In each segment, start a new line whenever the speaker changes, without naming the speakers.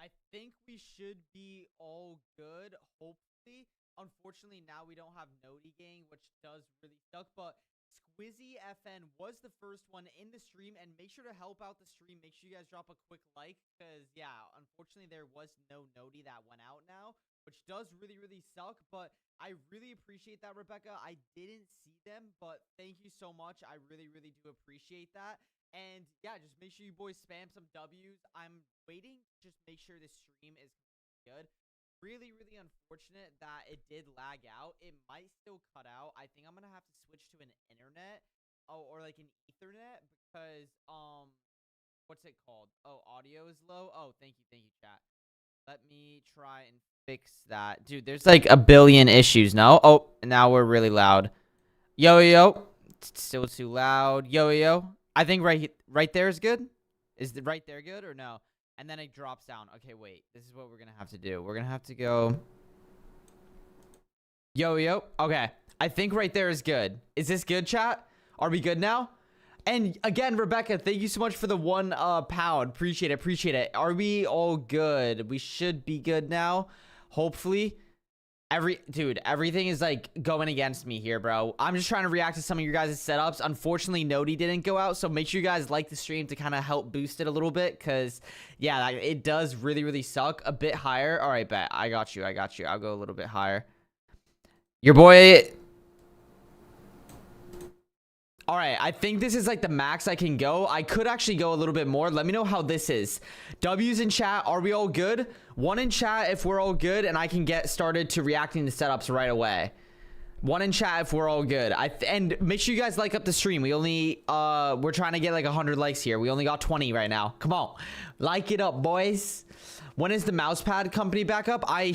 I think we should be all good, hopefully. Unfortunately, now we don't have Noti Gang, which does really suck, but Squizzy FN was the first one in the stream, and make sure to help out the stream. Make sure you guys drop a quick like, because, yeah, unfortunately, there was no Noti that went out now, which does really, really suck, but I really appreciate that, Rebecca. I didn't see them, but thank you so much. I really, really do appreciate that. And yeah, just make sure you boys spam some W's. I'm waiting. Just make sure this stream is good. Really, really unfortunate that it did lag out. It might still cut out. I think I'm gonna have to switch to an internet, or like an Ethernet, because what's it called? Oh, audio is low. Oh, thank you, chat. Let me try and fix that, dude. There's like a billion issues. No. Oh, now we're really loud. Yo, it's still too loud. Yo. I think right there is good. Is the right there good or no? And then it drops down. Okay, wait. This is what we're gonna have to do. We're gonna have to go. Yo. Okay. I think right there is good. Is this good, chat? Are we good now? And again, Rebecca, thank you so much for the £1. Appreciate it. Are we all good? We should be good now. Hopefully. Dude, everything is like going against me here, bro. I'm just trying to react to some of your guys' setups. Unfortunately, Noti didn't go out, so make sure you guys like the stream to kind of help boost it a little bit, because yeah, it does really, really suck. A bit higher. All right, bet. I got you. I'll go a little bit higher. Your boy. All right, I think this is like the max I can go. I could actually go a little bit more. Let me know how this is. W's in chat. Are we all good? 1 in chat if we're all good, and I can get started to reacting to setups right away. 1 in chat if we're all good. And make sure you guys like up the stream. We only we're trying to get like 100 likes here. We only got 20 right now. Come on, like it up, boys. When is the mousepad company back up? I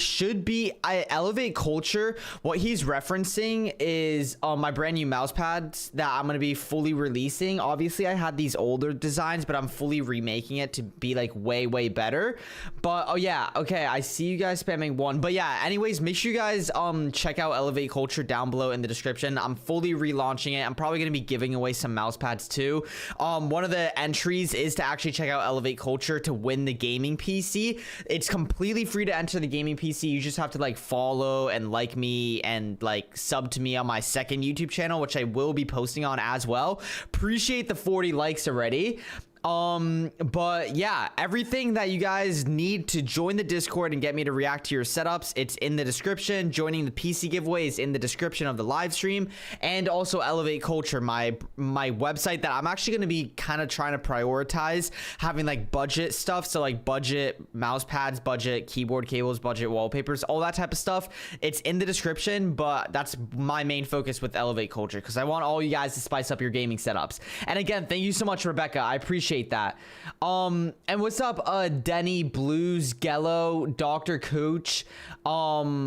Elevate Culture. What he's referencing is my brand new mousepads that I'm going to be fully releasing. Obviously, I had these older designs, but I'm fully remaking it to be like way, way better. But oh yeah, okay, I see you guys spamming 1. But yeah, anyways, make sure you guys check out Elevate Culture down below in the description. I'm fully relaunching it. I'm probably going to be giving away some mousepads too. One of the entries is to actually check out Elevate Culture to win the gaming PC. It's completely free to enter the gaming PC. You just have to like follow and like me and like sub to me on my second YouTube channel, which I will be posting on as well. Appreciate the 40 likes already. But yeah, everything that you guys need to join the Discord and get me to react to your setups, it's in the description. Joining the PC giveaway is in the description of the live stream, and also Elevate Culture, my website that I'm actually going to be kind of trying to prioritize having like budget stuff. So like budget mouse pads, budget keyboard cables, budget wallpapers, all that type of stuff. It's in the description, but that's my main focus with Elevate Culture, because I want all you guys to spice up your gaming setups. And again, thank you so much, Rebecca. I appreciate that. And what's up, Denny, Blues, Gello, Dr. Cooch, Shadow,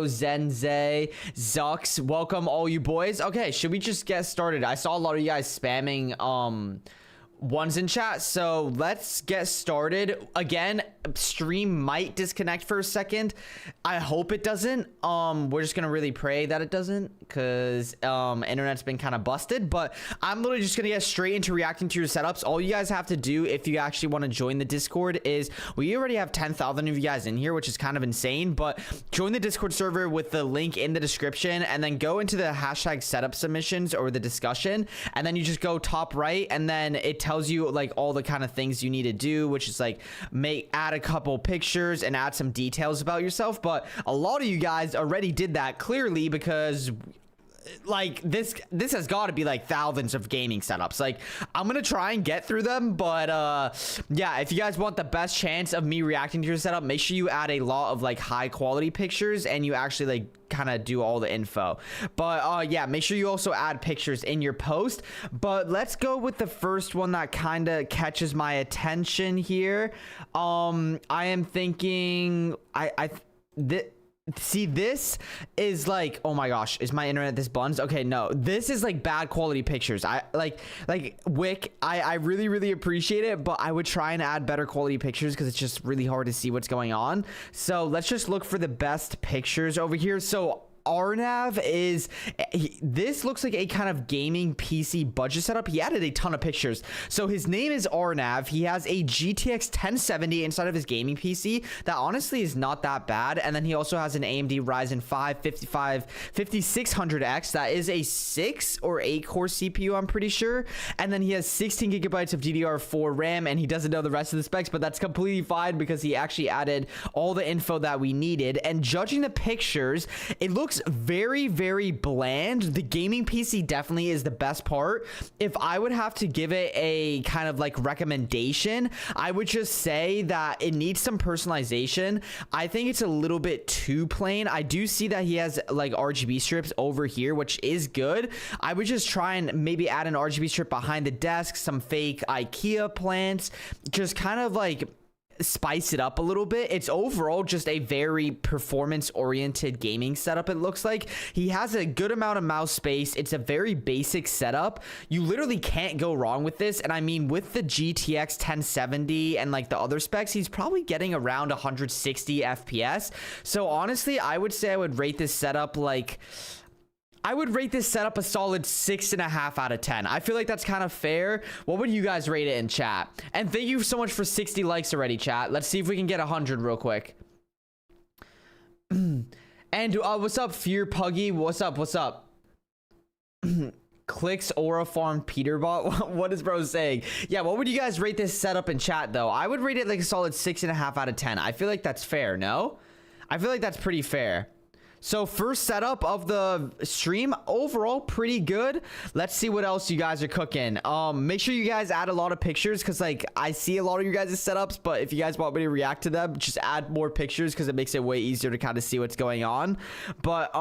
Zenze, Zux. Welcome all you boys. Okay, should we just get started? I saw a lot of you guys spamming 1s in chat, so let's get started. Again, stream might disconnect for a second. I hope it doesn't. We're just gonna really pray that it doesn't, because internet's been kind of busted. But I'm literally just gonna get straight into reacting to your setups. All you guys have to do if you actually want to join the Discord is, we already have 10,000 of you guys in here, which is kind of insane, but join the Discord server with the link in the description, and then go into the hashtag setup submissions or the discussion, and then you just go top right, and then it tells you like all the kind of things you need to do, which is like add a couple pictures and add some details about yourself. But a lot of you guys already did that clearly, because like this has got to be like thousands of gaming setups. Like, I'm gonna try and get through them, but yeah, if you guys want the best chance of me reacting to your setup, make sure you add a lot of like high quality pictures, and you actually like kind of do all the info. But yeah, make sure you also add pictures in your post. But let's go with the first one that kind of catches my attention here. I am thinking see, this is like, oh my gosh, is my internet this buns? Okay, no, this is like bad quality pictures. I like Wick, I really, really appreciate it, but I would try and add better quality pictures, because it's just really hard to see what's going on. So let's just look for the best pictures over here. So Arnav is, this looks like a kind of gaming PC budget setup. He added a ton of pictures. So his name is Arnav. He has a GTX 1070 inside of his gaming PC. That honestly is not that bad. And then he also has an AMD Ryzen 5 5600X. That is a 6 or 8 core CPU, I'm pretty sure. And then he has 16 gigabytes of DDR4 RAM, and he doesn't know the rest of the specs, but that's completely fine because he actually added all the info that we needed. And judging the pictures, it looks very, very bland. The gaming PC definitely is the best part. If I would have to give it a kind of like recommendation, I would just say that it needs some personalization. I think it's a little bit too plain. I do see that he has like RGB strips over here, which is good. I would just try and maybe add an RGB strip behind the desk, some fake IKEA plants, just kind of like spice it up a little bit. It's overall just a very performance oriented gaming setup. It looks like he has a good amount of mouse space. It's a very basic setup. You literally can't go wrong with this. And I mean, with the GTX 1070 and like the other specs, he's probably getting around 160 FPS. So honestly, I would say I would rate this setup like, I would rate this setup a solid 6.5 out of 10. I feel like that's kind of fair. What would you guys rate it in chat? And thank you so much for 60 likes already, chat. Let's see if we can get 100 real quick. And what's up, Fear Puggy? What's up? What's up? Clicks Aura Farm Peterbot. What is bro saying? Yeah, what would you guys rate this setup in chat though? I would rate it like a solid 6.5 out of 10. I feel like that's fair, no? I feel like that's pretty fair. So first setup of the stream, overall pretty good. Let's see what else you guys are cooking. Make sure you guys add a lot of pictures because like I see a lot of you guys' setups, but if you guys want me to react to them, just add more pictures because it makes it way easier to kind of see what's going on. But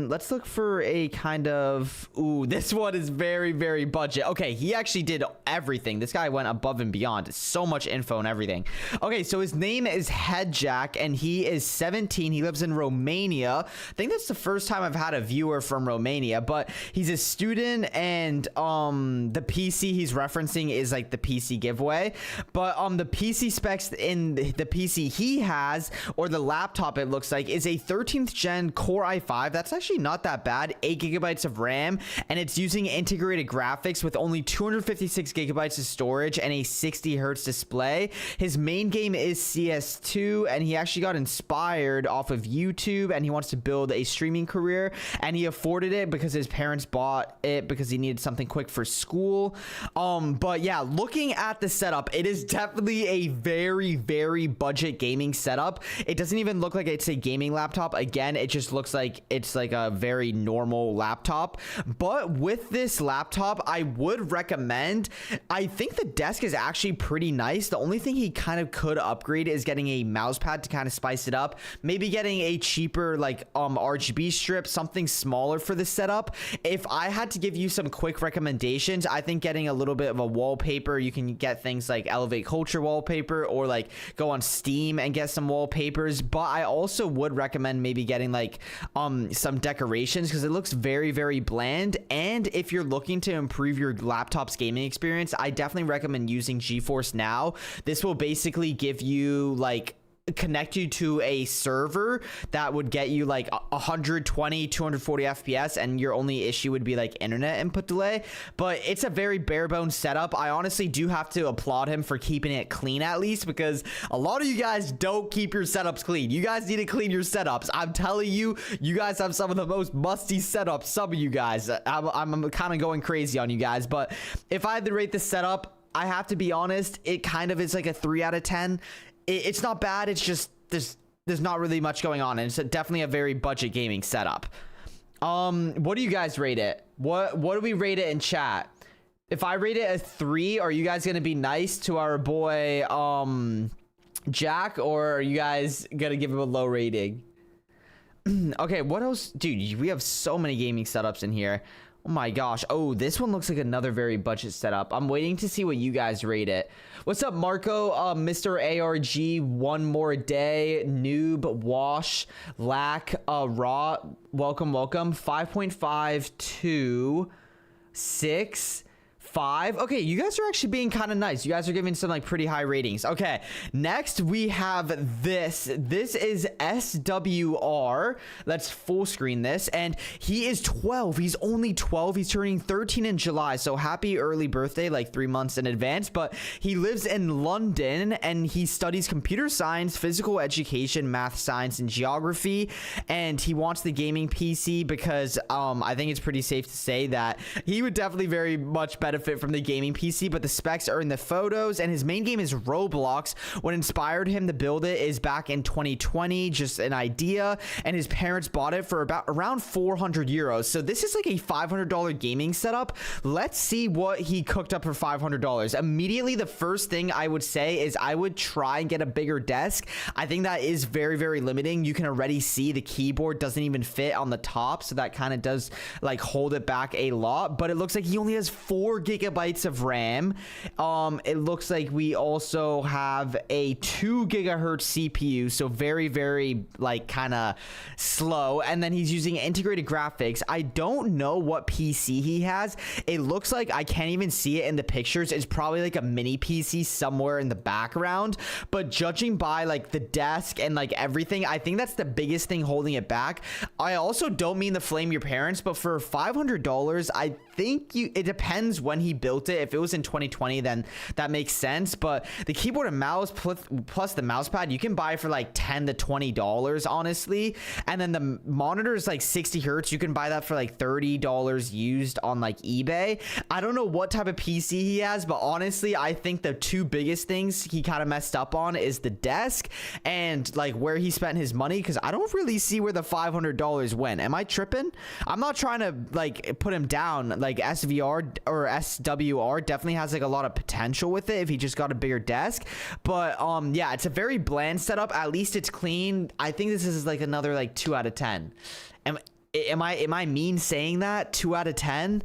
let's look for a kind of, ooh, this one is very, very budget. Okay, he actually did everything. This guy went above and beyond. So much info and everything. Okay, so his name is Headjack and he is 17. He lives in Romania. I think that's the first time I've had a viewer from Romania, but he's a student and the PC he's referencing is like the PC giveaway. But the PC specs in the PC he has, or the laptop it looks like, is a 13th gen Core i5. That's actually not that bad. 8 gigabytes of RAM, and it's using integrated graphics with only 256 gigabytes of storage and a 60 hertz display. His main game is CS2, and he actually got inspired off of YouTube, and he wants to build a streaming career, and he afforded it because his parents bought it because he needed something quick for school. But yeah, looking at the setup, it is definitely a very, very budget gaming setup. It doesn't even look like it's a gaming laptop. Again, it just looks like it's like a very normal laptop. But with this laptop, I would recommend, I think the desk is actually pretty nice. The only thing he kind of could upgrade is getting a mouse pad to kind of spice it up. Maybe getting a cheaper like RGB strip, something smaller for the setup. If I had to give you some quick recommendations, I think getting a little bit of a wallpaper, you can get things like Elevate Culture wallpaper, or like go on Steam and get some wallpapers. But I also would recommend maybe getting like some decorations because it looks very, very bland. And if you're looking to improve your laptop's gaming experience, I definitely recommend using GeForce Now. This will basically give you like connect you to a server that would get you like 120 240 FPS, and your only issue would be like internet input delay. But it's a very bare bones setup. I honestly do have to applaud him for keeping it clean, at least, because a lot of you guys don't keep your setups clean. You guys need to clean your setups. I'm telling you, you guys have some of the most musty setups. Some of you guys, I'm kind of going crazy on you guys. But if I had to rate this setup, I have to be honest, it kind of is like a 3 out of 10. It's not bad. It's just there's not really much going on, and it's definitely a very budget gaming setup. What do you guys rate it? What do we rate it in chat? If I rate it a 3, are you guys gonna be nice to our boy Jack, or are you guys gonna give him a low rating? Okay, what else? Dude, we have so many gaming setups in here. Oh my gosh. Oh, this one looks like another very budget setup. I'm waiting to see what you guys rate it. What's up, Marco? Mr. ARG, one more day. Noob, Wash, Lack, Raw. Welcome, welcome. 5.5 to 6. 5. Okay, you guys are actually being kind of nice. You guys are giving some like pretty high ratings. Okay, next we have this. This is SWR. Let's full screen this. And he is 12. He's only 12. He's turning 13 in July. So happy early birthday, like 3 months in advance. But he lives in London and he studies computer science, physical education, math, science, and geography. And he wants the gaming PC because I think it's pretty safe to say that he would definitely very much benefit from the gaming PC, but the specs are in the photos. And his main game is Roblox. What inspired him to build it is back in 2020, just an idea, and his parents bought it for around 400 euros. So this is like a $500 gaming setup. Let's see what he cooked up for $500. Immediately, the first thing I would say is I would try and get a bigger desk. I think that is very, very limiting. You can already see the keyboard doesn't even fit on the top, so that kind of does like hold it back a lot. But it looks like he only has 4 gigabytes of RAM. It looks like we also have a 2 gigahertz CPU, so very, very like kind of slow. And then he's using integrated graphics. I don't know what PC he has. It looks like I can't even see it in the pictures. It's probably like a mini PC somewhere in the background, but judging by like the desk and like everything, I think that's the biggest thing holding it back. I also don't mean to flame your parents, but for $500, I think it depends when he built it. If it was in 2020, then that makes sense. But the keyboard and mouse plus the mouse pad, you can buy for like $10 to $20, honestly. And then the monitor is like 60 hertz. You can buy that for like $30 used on like eBay. I don't know what type of PC he has, but honestly, I think the 2 biggest things he kind of messed up on is the desk and like where he spent his money, because I don't really see where the $500 went. Am I tripping? I'm not trying to like put him down. Like SVR or SWR definitely has like a lot of potential with it if he just got a bigger desk. But yeah, it's a very bland setup. At least it's clean. I think this is like another like 2 out of 10. Am I mean saying that? 2 out of 10?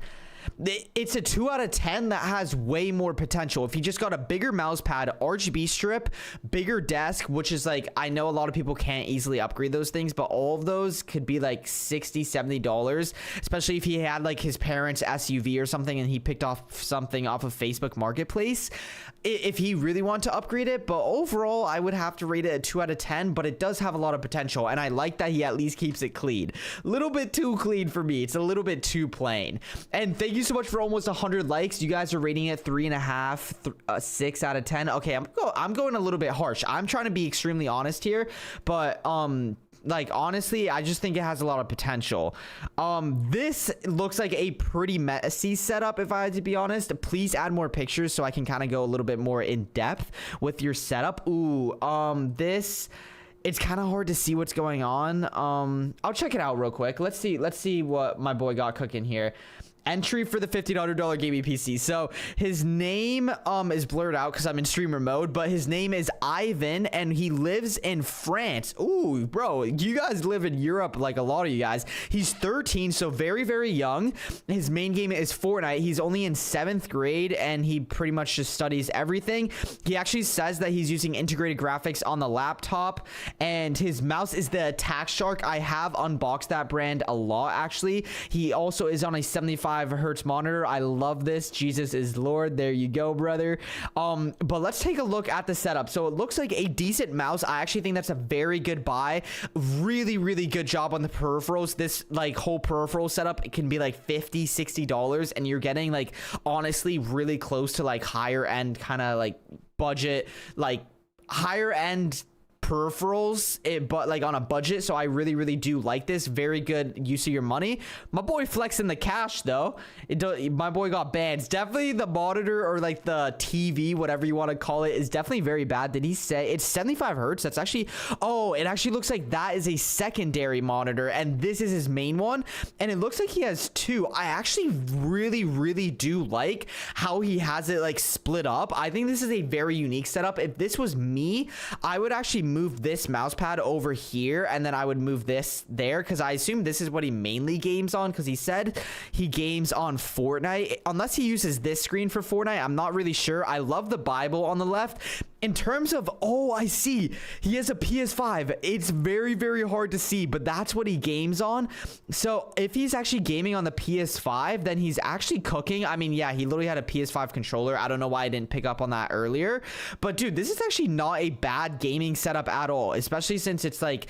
It's a 2 out of 10 that has way more potential. If you just got a bigger mouse pad, RGB strip, bigger desk, which is like, I know a lot of people can't easily upgrade those things, but all of those could be like $60, $70, especially if he had like his parents' SUV or something and he picked off something off of Facebook Marketplace. If he really wanted to upgrade it, but overall I would have to rate it a 2 out of 10, but it does have a lot of potential, and I like that he at least keeps it clean. A little bit too clean for me. It's a little bit too plain. And thank you so much for almost 100 likes. You guys are rating it 3.5, 6 out of 10. Okay, I'm going a little bit harsh. I'm trying to be extremely honest here, but like honestly, I just think it has a lot of potential. This looks like a pretty messy setup, if I had to be honest. Please add more pictures so I can kind of go a little bit more in depth with your setup. Ooh, this, it's kind of hard to see what's going on. I'll check it out real quick. Let's see what my boy got cooking here. Entry for the $1,500 gaming PC. So his name is blurred out because I'm in streamer mode, but his name is Ivan and he lives in France. Ooh, bro, you guys live in Europe like a lot of you guys. He's 13, so very, very young. His main game is Fortnite. He's only in 7th grade and he pretty much just studies everything. He actually says that he's using integrated graphics on the laptop, and his mouse is the Attack Shark. I have unboxed that brand a lot, actually. He also is on a 75 hertz monitor. I love this. Jesus is Lord. There you go, brother. But let's take a look at the setup. So it looks like a decent mouse. I actually think that's a very good buy. Really, really good job on the peripherals. This like whole peripheral setup, it can be like $50, $60, and you're getting like honestly really close to like higher end kind of like budget, like higher end peripherals, but like on a budget. So I really, really do like this. Very good use of your money. My boy flexing the cash though. My boy got bands. Definitely the monitor or like the TV, whatever you want to call it, is definitely very bad. Did he say it's 75 hertz? That's actually, oh, it actually looks like that is a secondary monitor and this is his main one, and it looks like he has 2. I actually really, really do like how he has it like split up. I think this is a very unique setup. If this was me, I would actually move this mouse pad over here and then I would move this there, because I assume this is what he mainly games on, because he said he games on Fortnite, unless he uses this screen for Fortnite. I'm not really sure. I love the Bible on the left. In terms of, oh, I see, he has a PS5. It's very, very hard to see, but that's what he games on. So if he's actually gaming on the PS5, then he's actually cooking. I mean, yeah, he literally had a PS5 controller. I don't know why I didn't pick up on that earlier, but dude, this is actually not a bad gaming setup at all, especially since it's like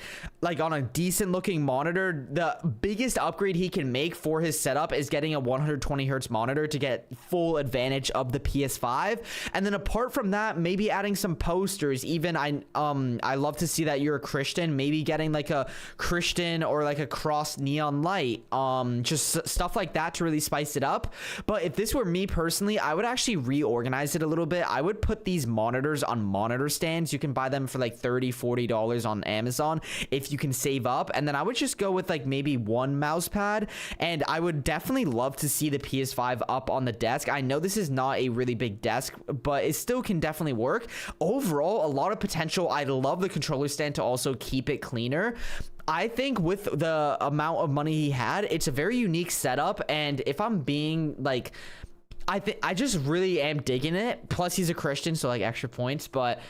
on a decent looking monitor. The biggest upgrade he can make for his setup is getting a 120 hertz monitor to get full advantage of the PS5. And then apart from that, maybe adding some posters. Even I love to see that you're a Christian, maybe getting like a Christian or like a cross neon light, just stuff like that to really spice it up. But if this were me personally, I would actually reorganize it a little bit. I would put these monitors on monitor stands. You can buy them for like $30-$40 on Amazon if you can save up. And then I would just go with like maybe one mouse pad, and I would definitely love to see the PS5 up on the desk. I know this is not a really big desk, but it still can definitely work. Overall, a lot of potential. I love the controller stand to also keep it cleaner. I think with the amount of money he had, it's a very unique setup. And if I'm being like, I just really am digging it. Plus he's a Christian, so like extra points. But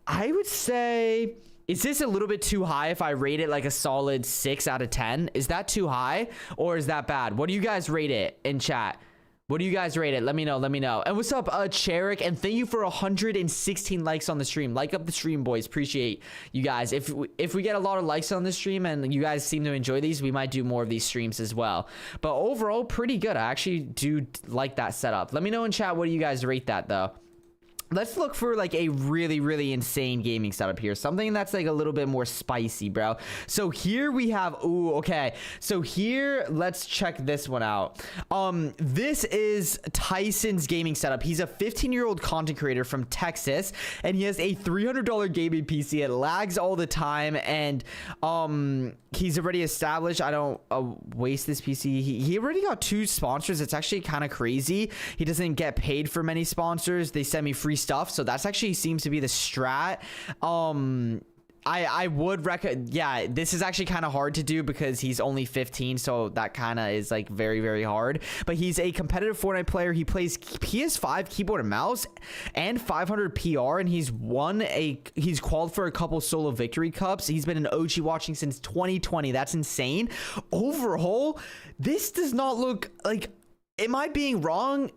I would say, is this a little bit too high if I rate it like a solid 6 out of 10? Is that too high or is that bad? What do you guys rate it in chat? What do you guys rate it? Let me know. Let me know. And what's up, Cherik? And thank you for 116 likes on the stream. Like up the stream, boys. Appreciate you guys. If we get a lot of likes on the stream and you guys seem to enjoy these, we might do more of these streams as well. But overall, pretty good. I actually do like that setup. Let me know in chat what do you guys rate that, though. Let's look for like a really, really insane gaming setup here. Something that's like a little bit more spicy, bro. So here we have, ooh, okay. So here, let's check this one out. This is Tyson's gaming setup. He's a 15-year-old content creator from Texas, and he has a $300 gaming PC. It lags all the time, and he's already established. I don't waste this PC. He already got 2 sponsors. It's actually kind of crazy. He doesn't get paid for many sponsors. They send me free stuff, so that's actually seems to be the strat. I would recommend, yeah, this is actually kind of hard to do because he's only 15, so that kind of is like very, very hard. But he's a competitive Fortnite player. He plays PS5 keyboard and mouse and 500 PR, and he's qualified for a couple solo victory cups. He's been an OG watching since 2020. That's insane. Overall, this does not look like, am I being wrong?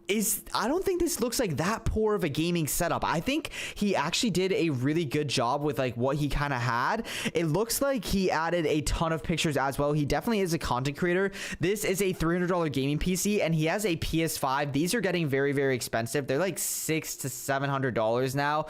I don't think this looks like that poor of a gaming setup. I think he actually did a really good job with like what he kind of had. It looks like he added a ton of pictures as well. He definitely is a content creator. This is a $300 gaming PC, and he has a PS5. These are getting very, very expensive. They're like $600 to $700 now.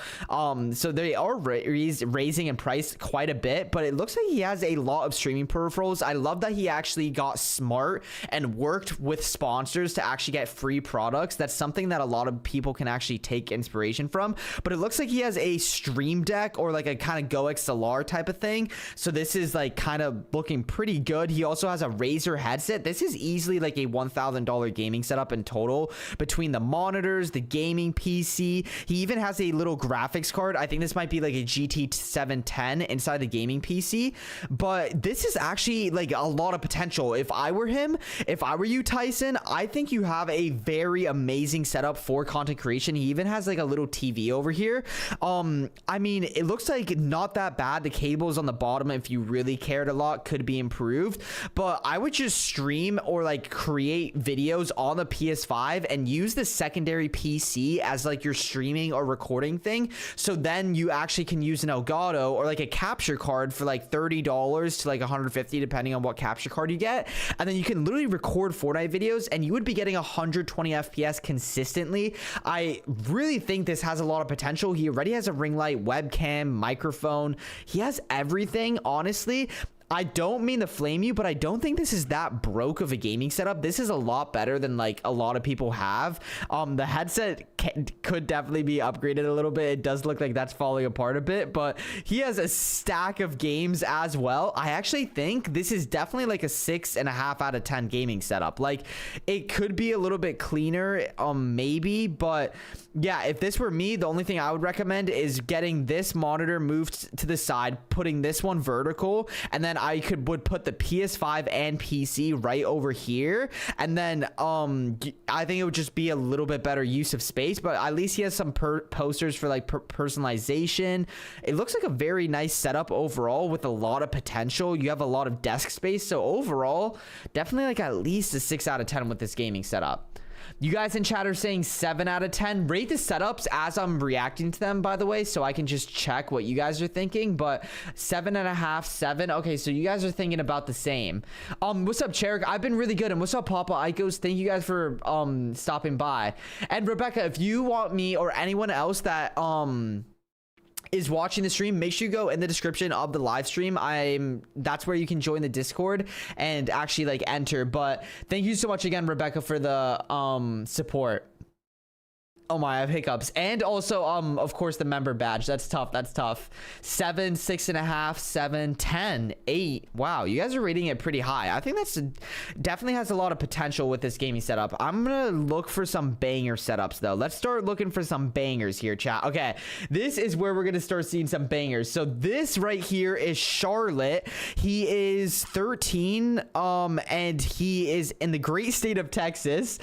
So they are raising in price quite a bit, but it looks like he has a lot of streaming peripherals. I love that he actually got smart and worked with sponsors to actually get free products. That's something that a lot of people can actually take inspiration from. But it looks like he has a Stream Deck or like a kind of Go XLR type of thing. So this is like kind of looking pretty good. He also has a Razer headset. This is easily like a $1,000 gaming setup in total between the monitors, the gaming PC. He even has a little graphics card. I think this might be like a GT 710 inside the gaming PC. But this is actually like a lot of potential. If I were him, if I were you, Tyson, I think you have a very amazing setup for content creation. He even has like a little TV over here. I mean, it looks like not that bad. The cables on the bottom, if you really cared a lot, could be improved. But I would just stream or like create videos on the PS5 and use the secondary PC as like your streaming or recording thing. So then you actually can use an Elgato or like a capture card for like $30 to like $150, depending on what capture card you get. And then you can literally record Fortnite videos, and you would be getting 120 FPS consistently. I really think this has a lot of potential. He already has a ring light, webcam, microphone. He has everything, honestly. I don't mean to flame you, but I don't think this is that broke of a gaming setup. This is a lot better than like a lot of people have. The headset could definitely be upgraded a little bit. It does look like that's falling apart a bit, but he has a stack of games as well. I actually think this is definitely like a 6.5 out of 10 gaming setup. Like, it could be a little bit cleaner, maybe, but yeah, if this were me, the only thing I would recommend is getting this monitor moved to the side, putting this one vertical, and then I would put the PS5 and PC right over here, and then I think it would just be a little bit better use of space. space, but at least he has some posters for like personalization. It looks like a very nice setup overall with a lot of potential. You have a lot of desk space, so overall definitely like at least a 6 out of 10 with this gaming setup. You guys in chat are saying 7 out of 10. Rate the setups as I'm reacting to them, by the way, so I can just check what you guys are thinking. But 7.5, 7. Okay, so you guys are thinking about the same. What's up, Cherik? I've been really good. And what's up, Papa Icos? Thank you guys for stopping by. And Rebecca, if you want me or anyone else that is watching the stream, make sure you go in the description of the live stream. That's where you can join the Discord and actually like enter. But thank you so much again, Rebecca, for the support. Oh my, I have hiccups. And also, of course, the member badge. That's tough. That's tough. 7, 6.5, 7, 10, 8. Wow, you guys are rating it pretty high. I think that's definitely has a lot of potential with this gaming setup. I'm gonna look for some banger setups though. Let's start looking for some bangers here, chat. Okay, this is where we're gonna start seeing some bangers. So this right here is Charlotte. He is 13, and he is in the great state of Texas.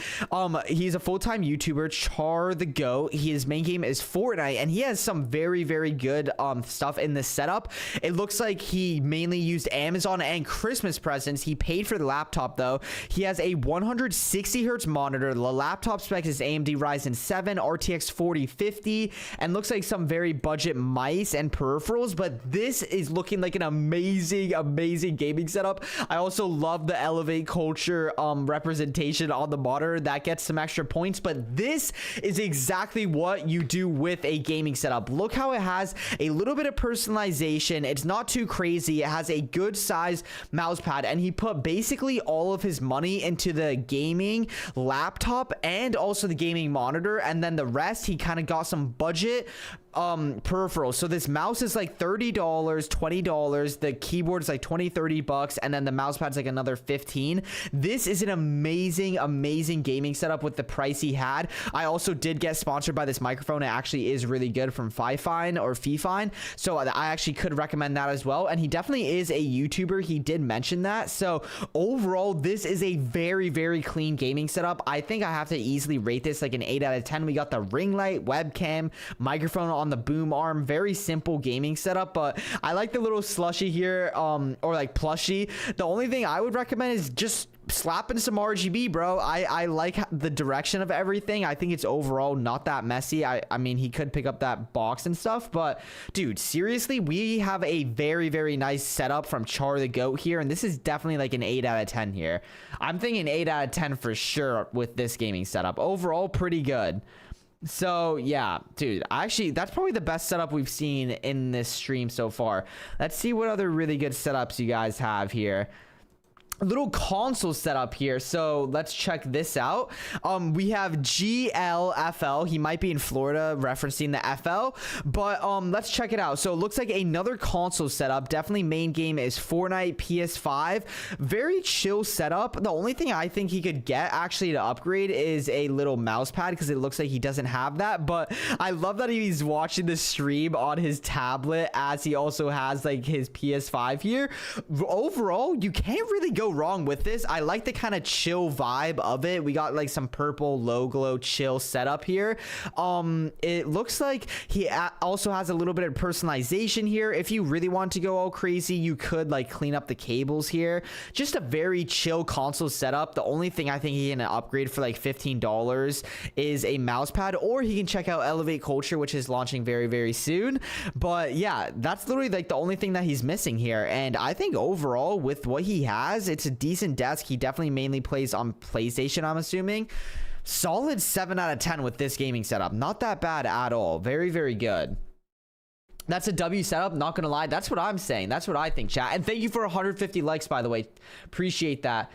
He's a full-time YouTuber, Char the Goat. His main game is Fortnite, and he has some very, very good stuff in this setup. It looks like he mainly used Amazon and Christmas presents. He paid for the laptop though. He has a 160 hertz monitor. The laptop spec is AMD Ryzen 7 RTX 4050, and looks like some very budget mice and peripherals. But this is looking like an amazing gaming setup. I also love the Elevate Culture representation on the monitor. That gets some extra points, but this is exactly what you do with a gaming setup. Look how it has a little bit of personalization. It's not too crazy. It has a good size mouse pad, and he put basically all of his money into the gaming laptop and also the gaming monitor, and then the rest he kind of got some budget peripherals. So this mouse is like $30, $20. The keyboard is like 20, 30 bucks, and then the mouse pad's like another 15. This is an amazing gaming setup with the price he had. I also did get sponsored by this microphone. It actually is really good from Fifine or Fifine, so I actually could recommend that as well. And he definitely is a YouTuber. He did mention that. So overall, this is a very clean gaming setup. I think I have to easily rate this like an 8 out of 10. We got the ring light, webcam, microphone on the boom arm. Very simple gaming setup, but I like the little slushy here, or like plushie. The only thing I would recommend is just slapping some RGB, bro. I like the direction of everything. I think it's overall not that messy. I mean, he could pick up that box and stuff, but dude, seriously, we have a very nice setup from Char the Goat here, and this is definitely like an 8 out of 10 here. I'm thinking 8 out of 10 for sure with this gaming setup. Overall, pretty good. So yeah, dude, actually that's probably the best setup we've seen in this stream so far. Let's see what other really good setups you guys have here. A little console setup here, so let's check this out. We have GLFL. He might be in Florida referencing the FL, but let's check it out. So it looks like another console setup. Definitely main game is Fortnite, PS5. Very chill setup. The only thing I think he could get actually to upgrade is a little mouse pad, because it looks like he doesn't have that. But I love that he's watching the stream on his tablet as he also has like his PS5 here. Overall, you can't really go wrong with this. I like the kind of chill vibe of it. We got like some purple low glow chill setup here. It looks like he also has a little bit of personalization here. If you really want to go all crazy, you could like clean up the cables here. Just a very chill console setup. The only thing I think he can upgrade for like $15 is a mouse pad, or he can check out Elevate Culture, which is launching very soon. But yeah, that's literally like the only thing that he's missing here. And I think overall with what he has, it's a decent desk. He definitely mainly plays on PlayStation, I'm assuming. Solid 7 out of 10 with this gaming setup. Not that bad at all. Very good. That's a W setup, not gonna lie. That's what I'm saying. That's what I think, chat. And thank you for 150 likes, by the way. Appreciate that.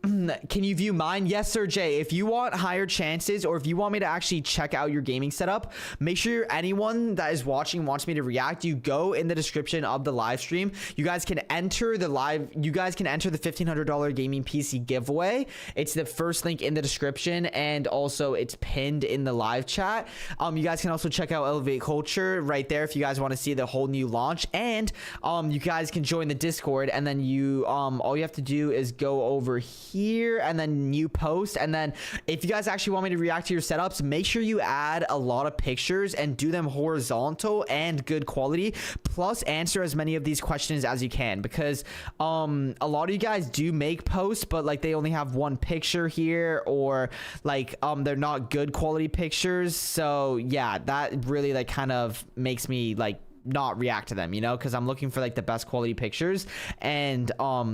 Can you view mine? Yes, Sir Jay. If you want higher chances, or if you want me to actually check out your gaming setup, make sure anyone that is watching wants me to react, you go in the description of the live stream. You guys can enter the $1,500 gaming PC giveaway. It's the first link in the description, and also it's pinned in the live chat. You guys can also check out Elevate Culture right there if you guys want to see the whole new launch, and you guys can join the Discord, and then you all you have to do is go over here here and then new post. And then if you guys actually want me to react to your setups, make sure you add a lot of pictures and do them horizontal and good quality, plus answer as many of these questions as you can, because a lot of you guys do make posts, but like they only have one picture here, or like they're not good quality pictures. So yeah, that really like kind of makes me like not react to them, you know, because I'm looking for like the best quality pictures and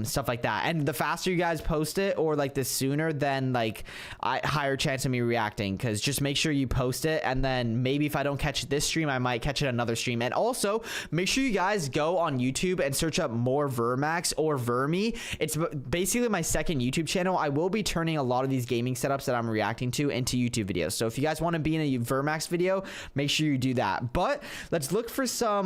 stuff like that. And the faster you guys post it, or like the sooner, then like higher chance of me reacting, because just make sure you post it, and then maybe if I don't catch it this stream, I might catch it another stream. And also make sure you guys go on YouTube and search up more Vermax or Vermi. It's basically my second YouTube channel. I will be turning a lot of these gaming setups that I'm reacting to into YouTube videos, so if you guys want to be in a Vermax video, make sure you do that. But let's look for some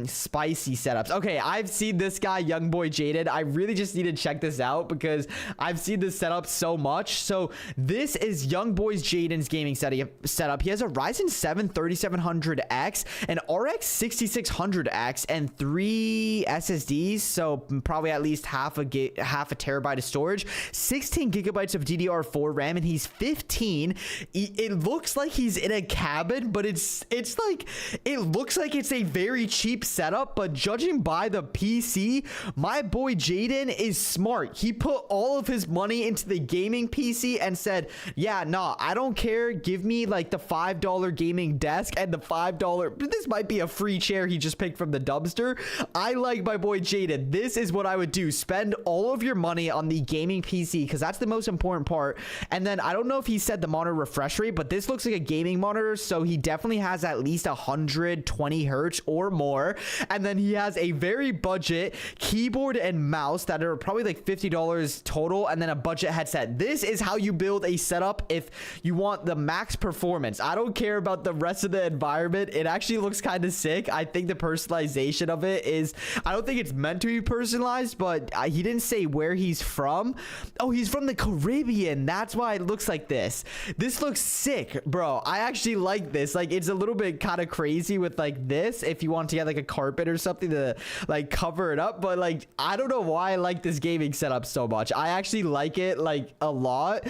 spicy setups. Okay, I've seen this guy, young boy Jaden. I really just need to check this out because I've seen this setup so much. So this is young boy's Jaden's gaming setup. He has a Ryzen 7 3700X, an RX 6600X, and 3 SSDs, so probably at least half a terabyte of storage, 16 gigabytes of DDR4 RAM, and he's 15. It looks like he's in a cabin, but it's like, it looks like it's a very cheap setup, but judging by the PC, my boy Jaden is smart. He put all of his money into the gaming PC and said, yeah, nah, I don't care, give me like the $5 gaming desk and the $5, this might be a free chair he just picked from the dumpster. I like my boy Jaden. This is what I would do. Spend all of your money on the gaming PC, because that's the most important part. And then I don't know if he said the monitor refresh rate, but this looks like a gaming monitor, so he definitely has at least 120 hertz or more. And then he has a very budget keyboard and mouse that are probably like $50 total, and then a budget headset. This is how you build a setup if you want the max performance. I don't care about the rest of the environment. It actually looks kind of sick. I think the personalization of it is, I don't think it's meant to be personalized, but he didn't say where he's from. Oh, he's from the Caribbean. That's why it looks like this. This looks sick, bro. I actually like this. Like, it's a little bit kind of crazy with like this, if you want to get like a carpet or something to like cover it up, but like I don't know why I like this gaming setup so much. I actually like it like a lot,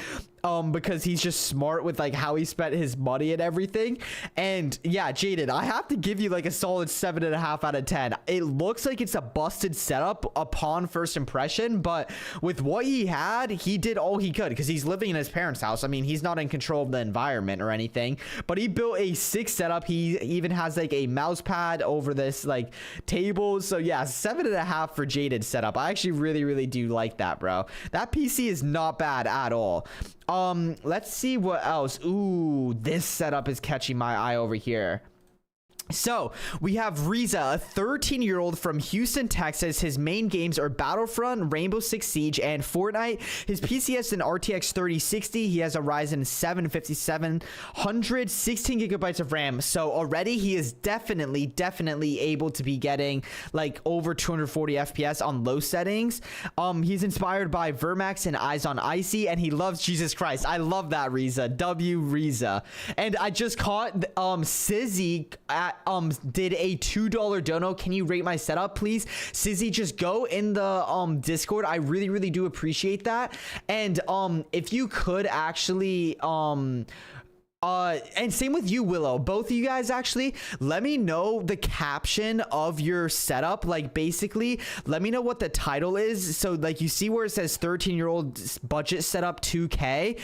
because he's just smart with like how he spent his money and everything. And yeah, Jaden, I have to give you like a solid 7.5 out of 10. It looks like it's a busted setup upon first impression, but with what he had, he did all he could, because he's living in his parents' house. I mean, he's not in control of the environment or anything, but he built a sick setup. He even has like a mouse pad over this like table. So yeah, 7.5 for Jaden's setup. I actually really do like that, bro. That PC is not bad at all. Let's see what else. Ooh, this setup is catching my eye over here. So we have Riza, a 13-year-old from Houston, Texas. His main games are Battlefront, Rainbow Six Siege, and Fortnite. His PC has an RTX 3060. He has a Ryzen 7 5700, 16 gigabytes of RAM. So already he is definitely able to be getting like over 240 FPS on low settings. He's inspired by Vermax and Eyes on Icy, and he loves Jesus Christ. I love that, Riza. W Riza. And I just caught Sizzy did a $2 dono. Can you rate my setup, please? Sizzy, just go in the Discord. I really do appreciate that. And if you could actually and same with you, Willow, both of you guys, actually let me know the caption of your setup. Like, basically let me know what the title is. So like, you see where it says 13-year-old budget setup 2K.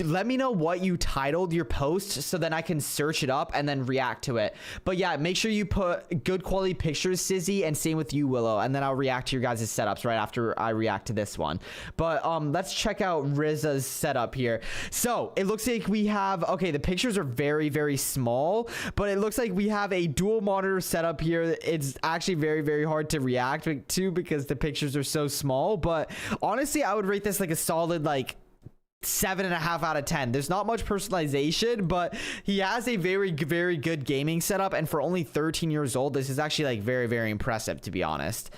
Let me know what you titled your post, so then I can search it up and then react to it. But yeah, make sure you put good quality pictures, Sizzy, and same with you, Willow, and then I'll react to your guys' setups right after I react to this one. But let's check out Riza's setup here. So it looks like we have, okay, the pictures are very small, but it looks like we have a dual monitor setup here. It's actually very hard to react to because the pictures are so small, but honestly I would rate this like a solid like 7.5 out of 10. There's not much personalization, but he has a very good gaming setup, and for only 13 years old, this is actually like very impressive, to be honest.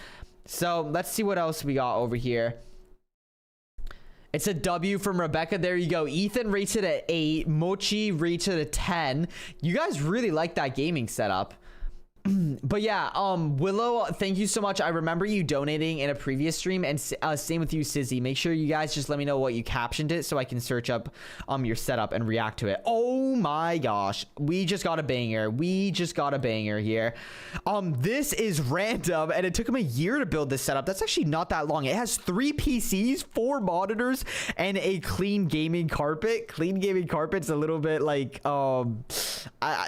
So let's see what else we got over here. It's a W from Rebecca. There you go. Ethan rates it at 8. Mochi rates it at 10. You guys really like that gaming setup. But yeah, Willow, thank you so much. I remember you donating in a previous stream, and same with you, Sizzy. Make sure you guys just let me know what you captioned it so I can search up your setup and react to it. Oh my gosh, we just got a banger. We just got a banger here. This is random, and it took him a year to build this setup. That's actually not that long. It has 3 PCs, 4 monitors, and a clean gaming carpet. Clean gaming carpet's a little bit like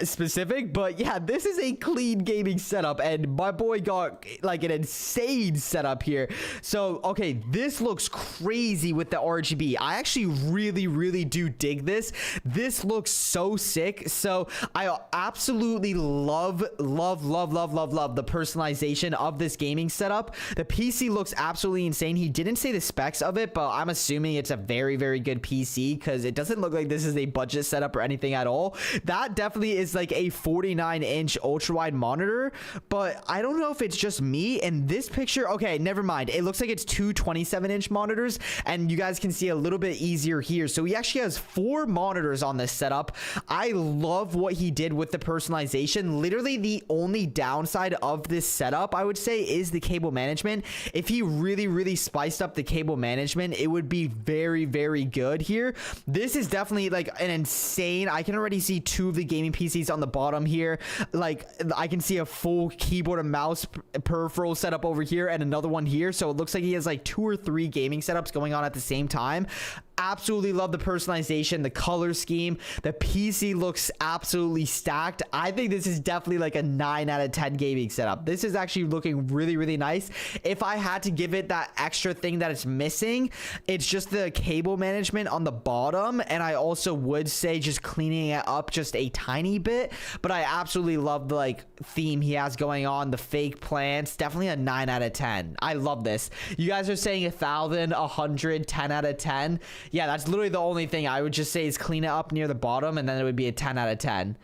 specific, but yeah, this is a clean gaming setup, and my boy got like an insane setup here. So okay, this looks crazy with the RGB. I actually really do dig this. This looks so sick. So I absolutely love the personalization of this gaming setup. The PC looks absolutely insane. He didn't say the specs of it, but I'm assuming it's a very good PC because it doesn't look like this is a budget setup or anything at all. That definitely is like a 49-inch ultra wide monitor, but I don't know if it's just me in this picture. Okay, never mind. It looks like it's 2 27-inch monitors, and you guys can see a little bit easier here. So he actually has 4 monitors on this setup. I love what he did with the personalization. Literally the only downside of this setup, I would say, is the cable management. If he really spiced up the cable management, it would be very good here. This is definitely like an insane. I can already see 2 of the gaming PCs on the bottom here. Like I can see a full keyboard and mouse peripheral setup over here and another one here. So it looks like he has like 2 or 3 gaming setups going on at the same time. Absolutely love the personalization, the color scheme. The PC looks absolutely stacked. I think this is definitely like a 9 out of 10 gaming setup. This is actually looking really nice. If I had to give it that extra thing that it's missing, it's just the cable management on the bottom, and I also would say just cleaning it up just a tiny bit. But I absolutely love the like theme he has going on, the fake plants. Definitely a 9 out of 10. I love this. You guys are saying 1,000, 100, 10 out of 10. Yeah, that's literally the only thing I would just say is clean it up near the bottom, and then it would be a 10 out of 10.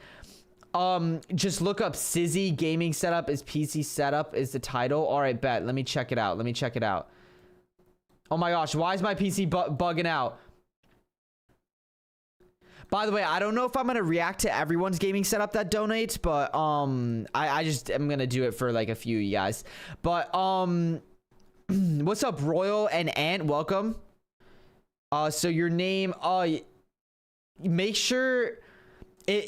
Just look up Sizzy gaming setup is PC setup is the title. All right, bet. Let me check it out. Oh my gosh, why is my PC bugging out? By the way, I don't know if I'm gonna react to everyone's gaming setup that donates, but I just am gonna do it for like a few of you guys. But what's up, Royal and Ant? Welcome. So your name, make sure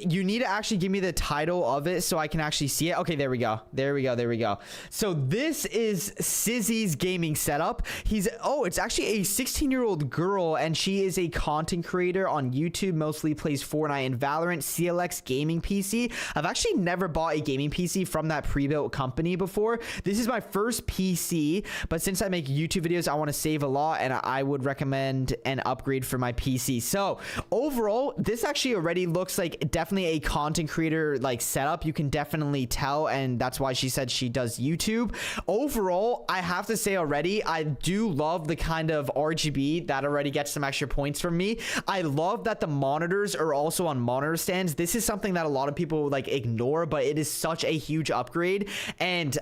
you need to actually give me the title of it so I can actually see it. Okay, there we go. So this is Sizzy's gaming setup. It's actually a 16-year-old girl, and she is a content creator on YouTube, mostly plays Fortnite and Valorant. CLX gaming PC. I've actually never bought a gaming PC from that pre-built company before. This is my first PC, but since I make YouTube videos, I want to save a lot, and I would recommend an upgrade for my PC. So overall, this actually already looks like definitely a content creator like setup. You can definitely tell, and that's why she said she does YouTube. Overall, I have to say already, I do love the kind of RGB that already gets some extra points from me. I love that the monitors are also on monitor stands. This is something that a lot of people like ignore, but it is such a huge upgrade. And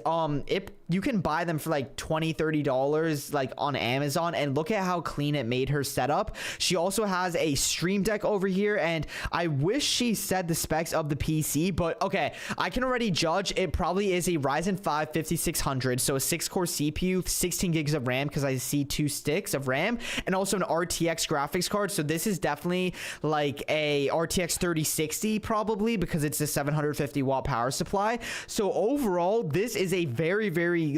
if you can buy them for like $20-$30 like on Amazon, and look at how clean it made her setup. She also has a stream deck over here, and I wish she said the specs of the PC, but okay, I can already judge. It probably is a Ryzen 5 5600, so a 6-core CPU, 16 gigs of RAM, because I see 2 sticks of RAM, and also an RTX graphics card. So this is definitely like a RTX 3060 probably, because it's a 750 watt power supply. So overall, this is a very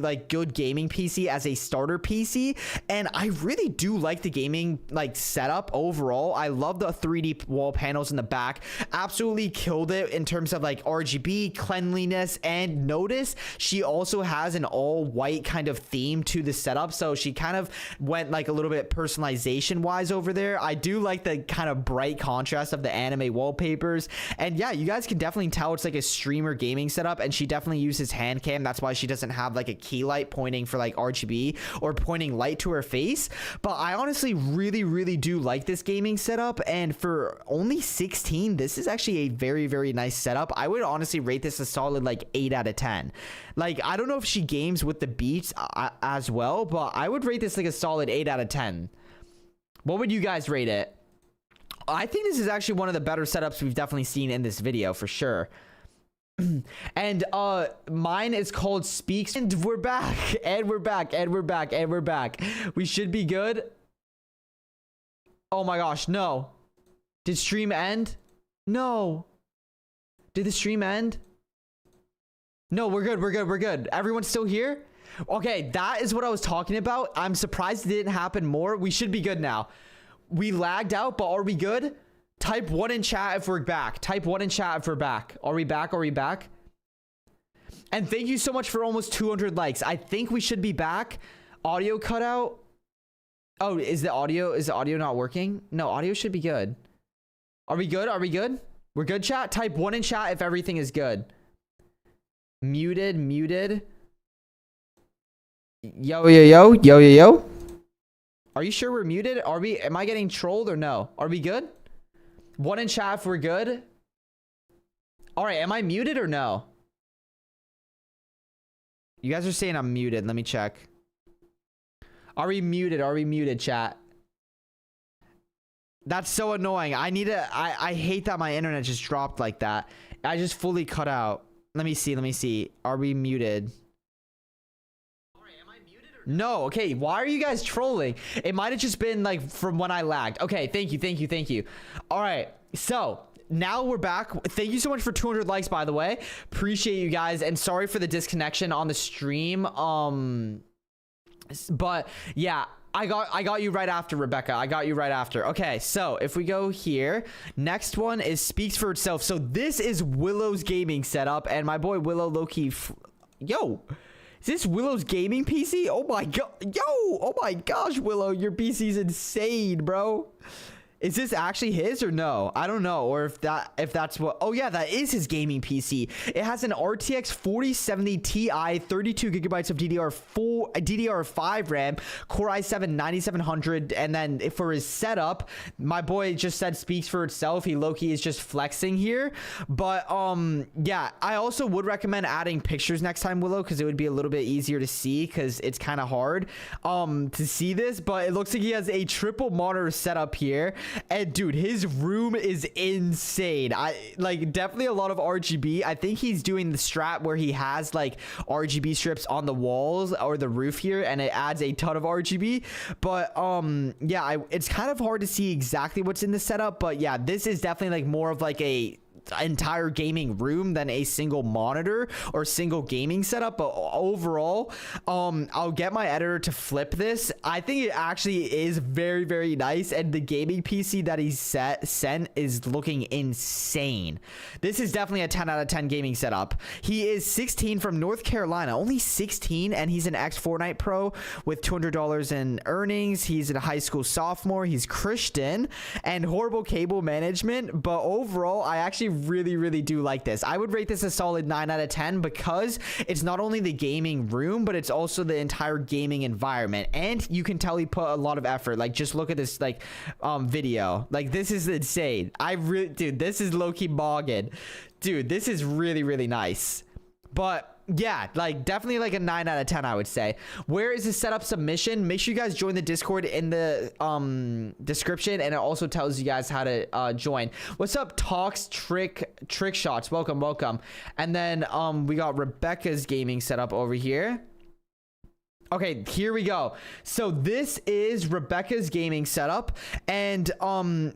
like good gaming PC as a starter PC, and I really do like the gaming like setup overall. I love the 3D wall panels in the back. Absolutely killed it in terms of like RGB, cleanliness, and notice she also has an all white kind of theme to the setup, so she kind of went like a little bit personalization wise over there. I do like the kind of bright contrast of the anime wallpapers, and yeah, you guys can definitely tell it's like a streamer gaming setup, and she definitely uses hand cam. That's why she doesn't have like a key light pointing for like RGB or pointing light to her face. But I honestly really do like this gaming setup, and for only 16, this is actually a very nice setup. I would honestly rate this a solid like 8 out of 10. Like, I don't know if she games with the beats as well, but I would rate this like a solid 8 out of 10. What would you guys rate it? I think this is actually one of the better setups we've definitely seen in this video for sure. And mine is called Speaks, and we're back, and we're back, and we're back, and we're back. We should be good. Oh my gosh, no. Did stream end? No. Did the stream end? No, we're good, we're good, we're good. Everyone's still here? Okay, that is what I was talking about. I'm surprised it didn't happen more. We should be good now. We lagged out, but are we good? Type 1 in chat if we're back. Type 1 in chat if we're back. Are we back? Are we back? And thank you so much for almost 200 likes. I think we should be back. Audio cut out. Oh, is the audio not working? No, audio should be good. Are we good? Are we good? We're good, chat? Type 1 in chat if everything is good. Muted, muted. Yo, yo, yo, yo, yo, yo. Are you sure we're muted? Am I getting trolled or no? Are we good? 1 in chat if we're good. All right, am I muted or no? You guys are saying I'm muted. Let me check. Are we muted? Are we muted, chat? That's so annoying. I hate that my internet just dropped like that. I just fully cut out. Let me see. Let me see. Are we muted? All right, am I muted or no? Okay, why are you guys trolling? It might have just been like from when I lagged. Okay, thank you, thank you, thank you. All right, so now we're back. Thank you so much for 200 likes, by the way. Appreciate you guys, and sorry for the disconnection on the stream. But yeah, I got you right after, Rebecca. I got you right after. Okay, so if we go here, next one is Speaks for Itself. So this is Willow's gaming setup, and my boy Willow Loki. Yo, is this Willow's gaming PC? Oh my god, yo, oh my gosh, Willow, your PC's insane, bro. Is this actually his or no? I don't know. Or if that's what. Oh yeah, that is his gaming PC. It has an RTX 4070 Ti, 32 gigabytes of DDR5 RAM, Core i7 9700, and then for his setup, my boy just said Speaks for Itself. He low-key is just flexing here. But yeah, I also would recommend adding pictures next time, Willow, because it would be a little bit easier to see, because it's kind of hard to see this. But it looks like he has a triple monitor setup here. And dude, his room is insane. Like definitely a lot of RGB. I think he's doing the strat where he has like RGB strips on the walls or the roof here, and it adds a ton of RGB. But yeah, it's kind of hard to see exactly what's in the setup, but yeah, this is definitely like more of like a entire gaming room than a single monitor or single gaming setup. But overall, I'll get my editor to flip this. I think it actually is very, very nice, and the gaming PC that he sent is looking insane. This is definitely a 10 out of 10 gaming setup. He is 16 from North Carolina, only 16, and he's an ex-Fortnite pro with $200 in earnings. He's a high school sophomore. He's Christian and horrible cable management, but overall I actually really do like this. I would rate this a solid 9 out of 10 because it's not only the gaming room, but it's also the entire gaming environment, and you can tell he put a lot of effort. Like, just look at this like video. Like, this is insane. Dude, this is low-key boggin'. Dude, this is really nice. But yeah, like definitely like a 9 out of 10, I would say. Where is the setup submission? Make sure you guys join the Discord in the description, and it also tells you guys how to join. What's up, Talks Trick Shots? Welcome. And then we got Rebecca's gaming setup over here. Okay, here we go. So this is Rebecca's gaming setup, and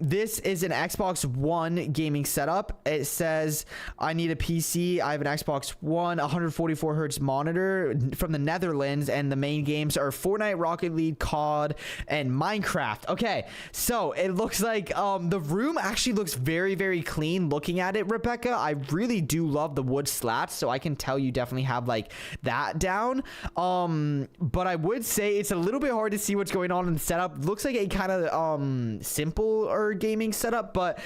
this is an Xbox One gaming setup. It says I need a PC. I have an Xbox One 144 hertz monitor from the Netherlands, and the main games are Fortnite, Rocket League, COD, and Minecraft. Okay, so it looks like the room actually looks very clean. Looking at it, Rebecca, I really do love the wood slats, so I can tell you definitely have like that down. But I would say it's a little bit hard to see what's going on in the setup. Looks like a kind of simpler gaming setup, but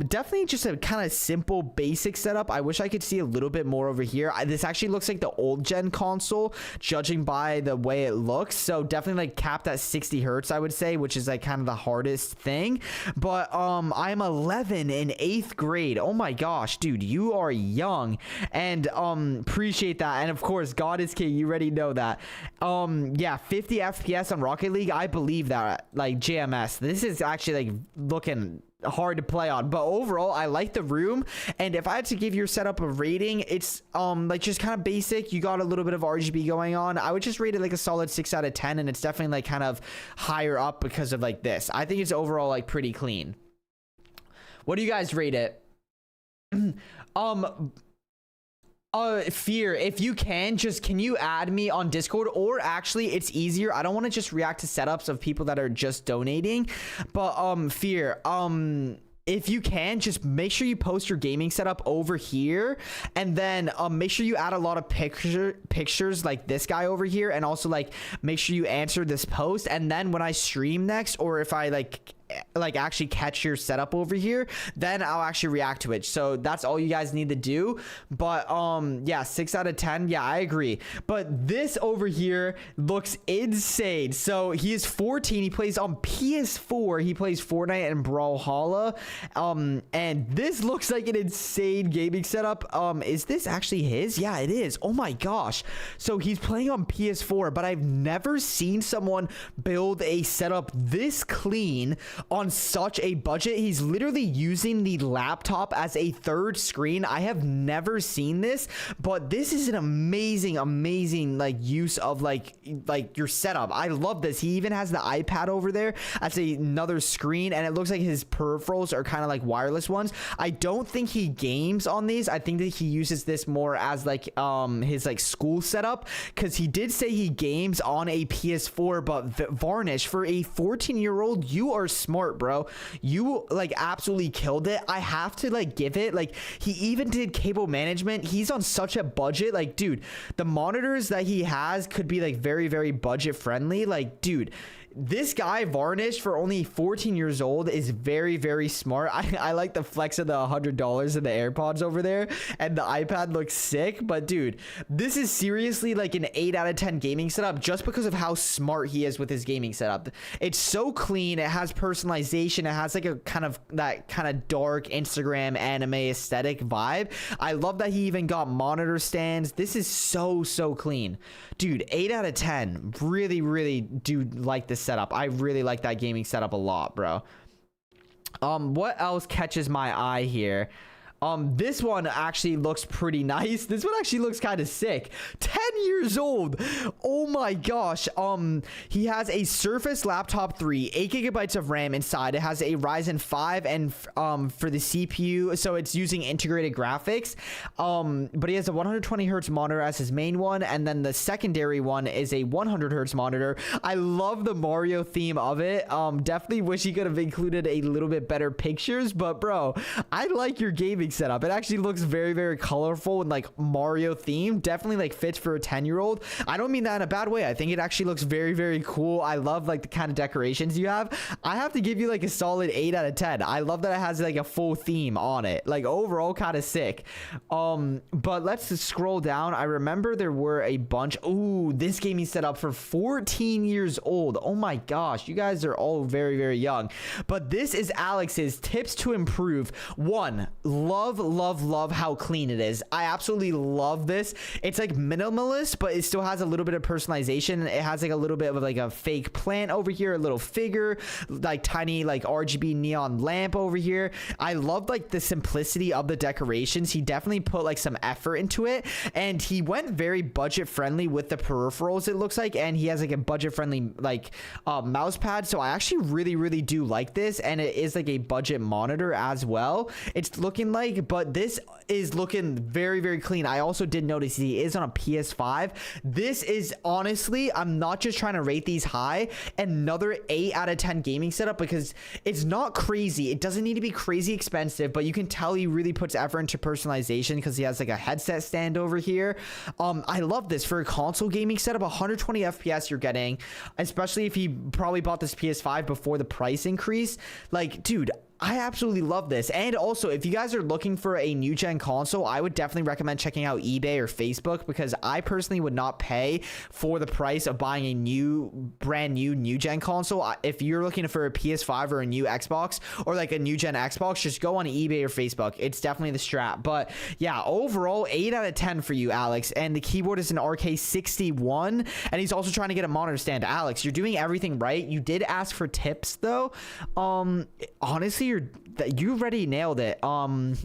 definitely just a kind of simple basic setup. I wish I could see a little bit more over here. This actually looks like the old gen console, judging by the way it looks. So definitely like capped at 60 hertz, I would say, which is like kind of the hardest thing. But I'm 11 in 8th grade. Oh my gosh, dude, you are young, and appreciate that. And of course, God is king. You already know that. Yeah, 50 FPS on Rocket League. I believe that. Like JMS, this is actually like looking hard to play on. But overall, I like the room, and if I had to give your setup a rating, it's like just kind of basic. You got a little bit of RGB going on. I would just rate it like a solid 6 out of 10, and it's definitely like kind of higher up because of like this. I think it's overall like pretty clean. What do you guys rate it? Fear, if you can you add me on Discord? Or actually, it's easier, I don't want to just react to setups of people that are just donating, but Fear, if you can, just make sure you post your gaming setup over here, and then make sure you add a lot of pictures like this guy over here, and also like make sure you answer this post, and then when I stream next, or if I like actually catch your setup over here, then I'll actually react to it. So that's all you guys need to do. But yeah, 6 out of 10. Yeah, I agree. But this over here looks insane. So he is 14. He plays on PS4. He plays Fortnite and Brawlhalla. And this looks like an insane gaming setup. Is this actually his? Yeah, it is. Oh my gosh. So he's playing on PS4, but I've never seen someone build a setup this clean on such a budget. He's literally using the laptop as a third screen. I have never seen this, but this is an amazing like use of like your setup. I love this. He even has the iPad over there as another screen, and it looks like his peripherals are kind of like wireless ones. I don't think he games on these. I think that he uses this more as like his like school setup, because he did say he games on a PS4. But Varnish, for a 14-year-old, you are smart, bro. You like absolutely killed it. I have to like give it, like, he even did cable management. He's on such a budget. Like, dude, the monitors that he has could be like very budget friendly. Like, dude, this guy Varnish, for only 14 years old, is very smart. I like the flex of the $100 in the AirPods over there, and the iPad looks sick. But dude, this is seriously like an 8 out of 10 gaming setup, just because of how smart he is with his gaming setup. It's so clean. It has personalization. It has like a kind of that kind of dark Instagram anime aesthetic vibe. I love that he even got monitor stands. This is so clean, dude. 8 out of 10. Really do like this setup. I really like that gaming setup a lot, bro. What else catches my eye here? This one actually looks pretty nice. This one actually looks kind of sick. 10 years old. Oh my gosh. He has a Surface Laptop 3, 8 gigabytes of RAM inside. It has a Ryzen 5 and for the CPU, so it's using integrated graphics. But he has a 120 hertz monitor as his main one, and then the secondary one is a 100 hertz monitor. I love the Mario theme of it. Definitely wish he could have included a little bit better pictures, but bro, I like your gaming setup. It actually looks very colorful and like Mario themed. Definitely like fits for a 10-year-old. I don't mean that in a bad way. I think it actually looks very cool. I love like the kind of decorations you have. I have to give you like a solid 8 out of 10. I love that it has like a full theme on it. Like overall kind of sick. But let's just scroll down. I remember there were a bunch. Ooh, this gaming setup for 14 years old. Oh my gosh, you guys are all very young. But this is Alex's tips to improve. 1, love how clean it is. I absolutely love this. It's like minimalist, but it still has a little bit of personalization. It has like a little bit of like a fake plant over here, a little figure, like tiny like RGB neon lamp over here. I love like the simplicity of the decorations. He definitely put like some effort into it, and he went very budget friendly with the peripherals, it looks like, and he has like a budget friendly like mouse pad. So I actually really do like this, and it is like a budget monitor as well. It's looking like, but this is looking very clean. I also did notice he is on a PS5. This is honestly, I'm not just trying to rate these high, another 8 out of 10 gaming setup, because it's not crazy. It doesn't need to be crazy expensive, but you can tell he really puts effort into personalization, because he has like a headset stand over here. I love this for a console gaming setup. 120 FPS you're getting, especially if he probably bought this PS5 before the price increase. Like, dude, I absolutely love this. And also, if you guys are looking for a new gen console, I would definitely recommend checking out eBay or Facebook, because I personally would not pay for the price of buying a brand new gen console. If you're looking for a PS5 or a new Xbox, or like a new gen Xbox, just go on eBay or Facebook. It's definitely the strap. But yeah, overall 8 out of 10 for you, Alex. And the keyboard is an RK61, and he's also trying to get a monitor stand. Alex, you're doing everything right. You did ask for tips though. Honestly, you already nailed it.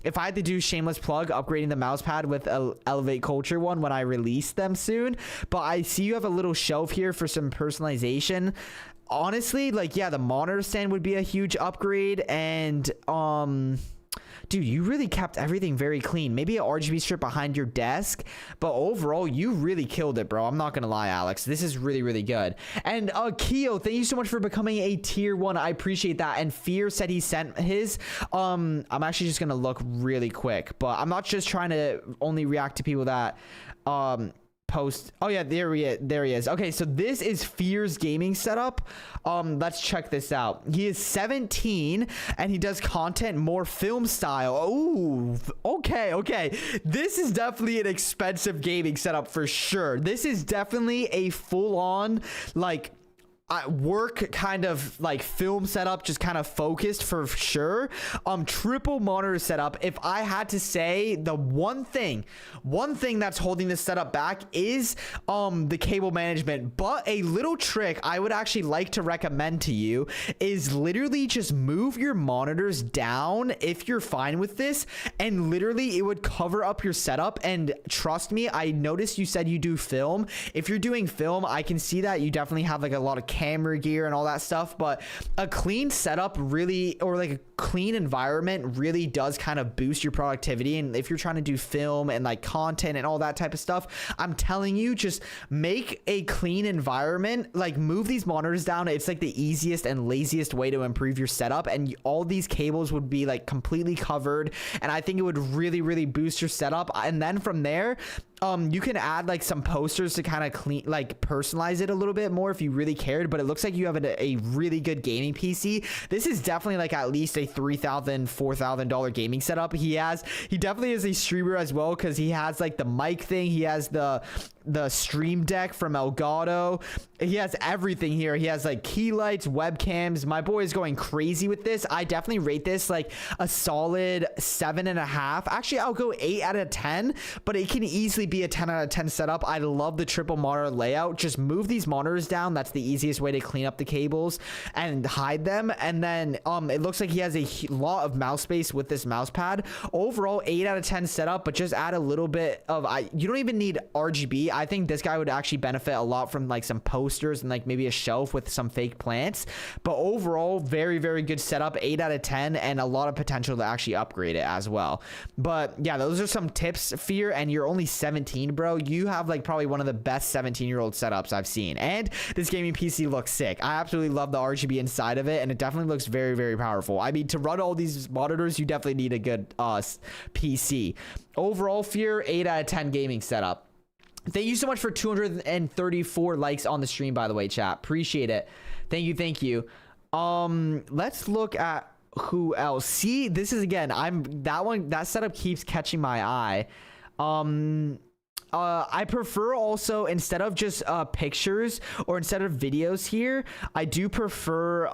If I had to do shameless plug, upgrading the mouse pad with a Elevate Culture one when I release them soon. But I see you have a little shelf here for some personalization. Honestly, like, yeah, the monitor stand would be a huge upgrade. And dude, you really kept everything very clean. Maybe an RGB strip behind your desk, but overall, you really killed it, bro. I'm not gonna lie, Alex. This is really, really good. And Keo, thank you so much for becoming a tier 1. I appreciate that. And Fear said he sent his. I'm actually just gonna look really quick, but I'm not just trying to only react to people that post. Oh yeah, there he is. Okay, so this is Fear's gaming setup. Let's check this out. He is 17 and he does content more film style. Oh, okay, this is definitely an expensive gaming setup for sure. This is definitely a full-on, like, work kind of like film setup, just kind of focused for sure. Triple monitor setup. If I had to say the one thing that's holding this setup back is the cable management. But a little trick I would actually like to recommend to you is literally just move your monitors down if you're fine with this, and literally it would cover up your setup. And trust me, I noticed you said you do film. If you're doing film, I can see that you definitely have like a lot of camera gear and all that stuff, but a clean setup really, or like a clean environment really does kind of boost your productivity. And if you're trying to do film and like content and all that type of stuff, I'm telling you, just make a clean environment, like move these monitors down. It's like the easiest and laziest way to improve your setup, and all these cables would be like completely covered, and I think it would really, really boost your setup. And then from there, you can add like some posters to kind of clean, like personalize it a little bit more if you really cared. But it looks like you have a really good gaming PC. This is definitely like at least a $3,000, $4,000 gaming setup. He definitely is a streamer as well, because he has like the mic thing. He has the stream deck from Elgato. He has everything here. He has like key lights, webcams. My boy is going crazy with this. I definitely rate this like a solid 7.5. Actually, I'll go 8 out of 10, but it can easily be a 10 out of 10 setup. I love the triple monitor layout. Just move these monitors down. That's the easiest way to clean up the cables and hide them. And then it looks like he has a lot of mouse space with this mouse pad. Overall, 8 out of 10 setup, but just add a little bit of, you don't even need RGB. I think this guy would actually benefit a lot from like some posters and like maybe a shelf with some fake plants. But overall, very, very good setup, 8 out of 10, and a lot of potential to actually upgrade it as well. But yeah, those are some tips, Fear. And you're only 17, bro. You have like probably one of the best 17-year-old setups I've seen. And this gaming PC looks sick. I absolutely love the RGB inside of it, and it definitely looks very, very powerful. I mean, to run all these monitors, you definitely need a good PC. Overall, Fear, 8 out of 10 gaming setup. Thank you so much for 234 likes on the stream, by the way, chat. Appreciate it. Thank you. Let's look at who else. See, this is, again, that setup keeps catching my eye. I prefer also, instead of just pictures or instead of videos here, I do prefer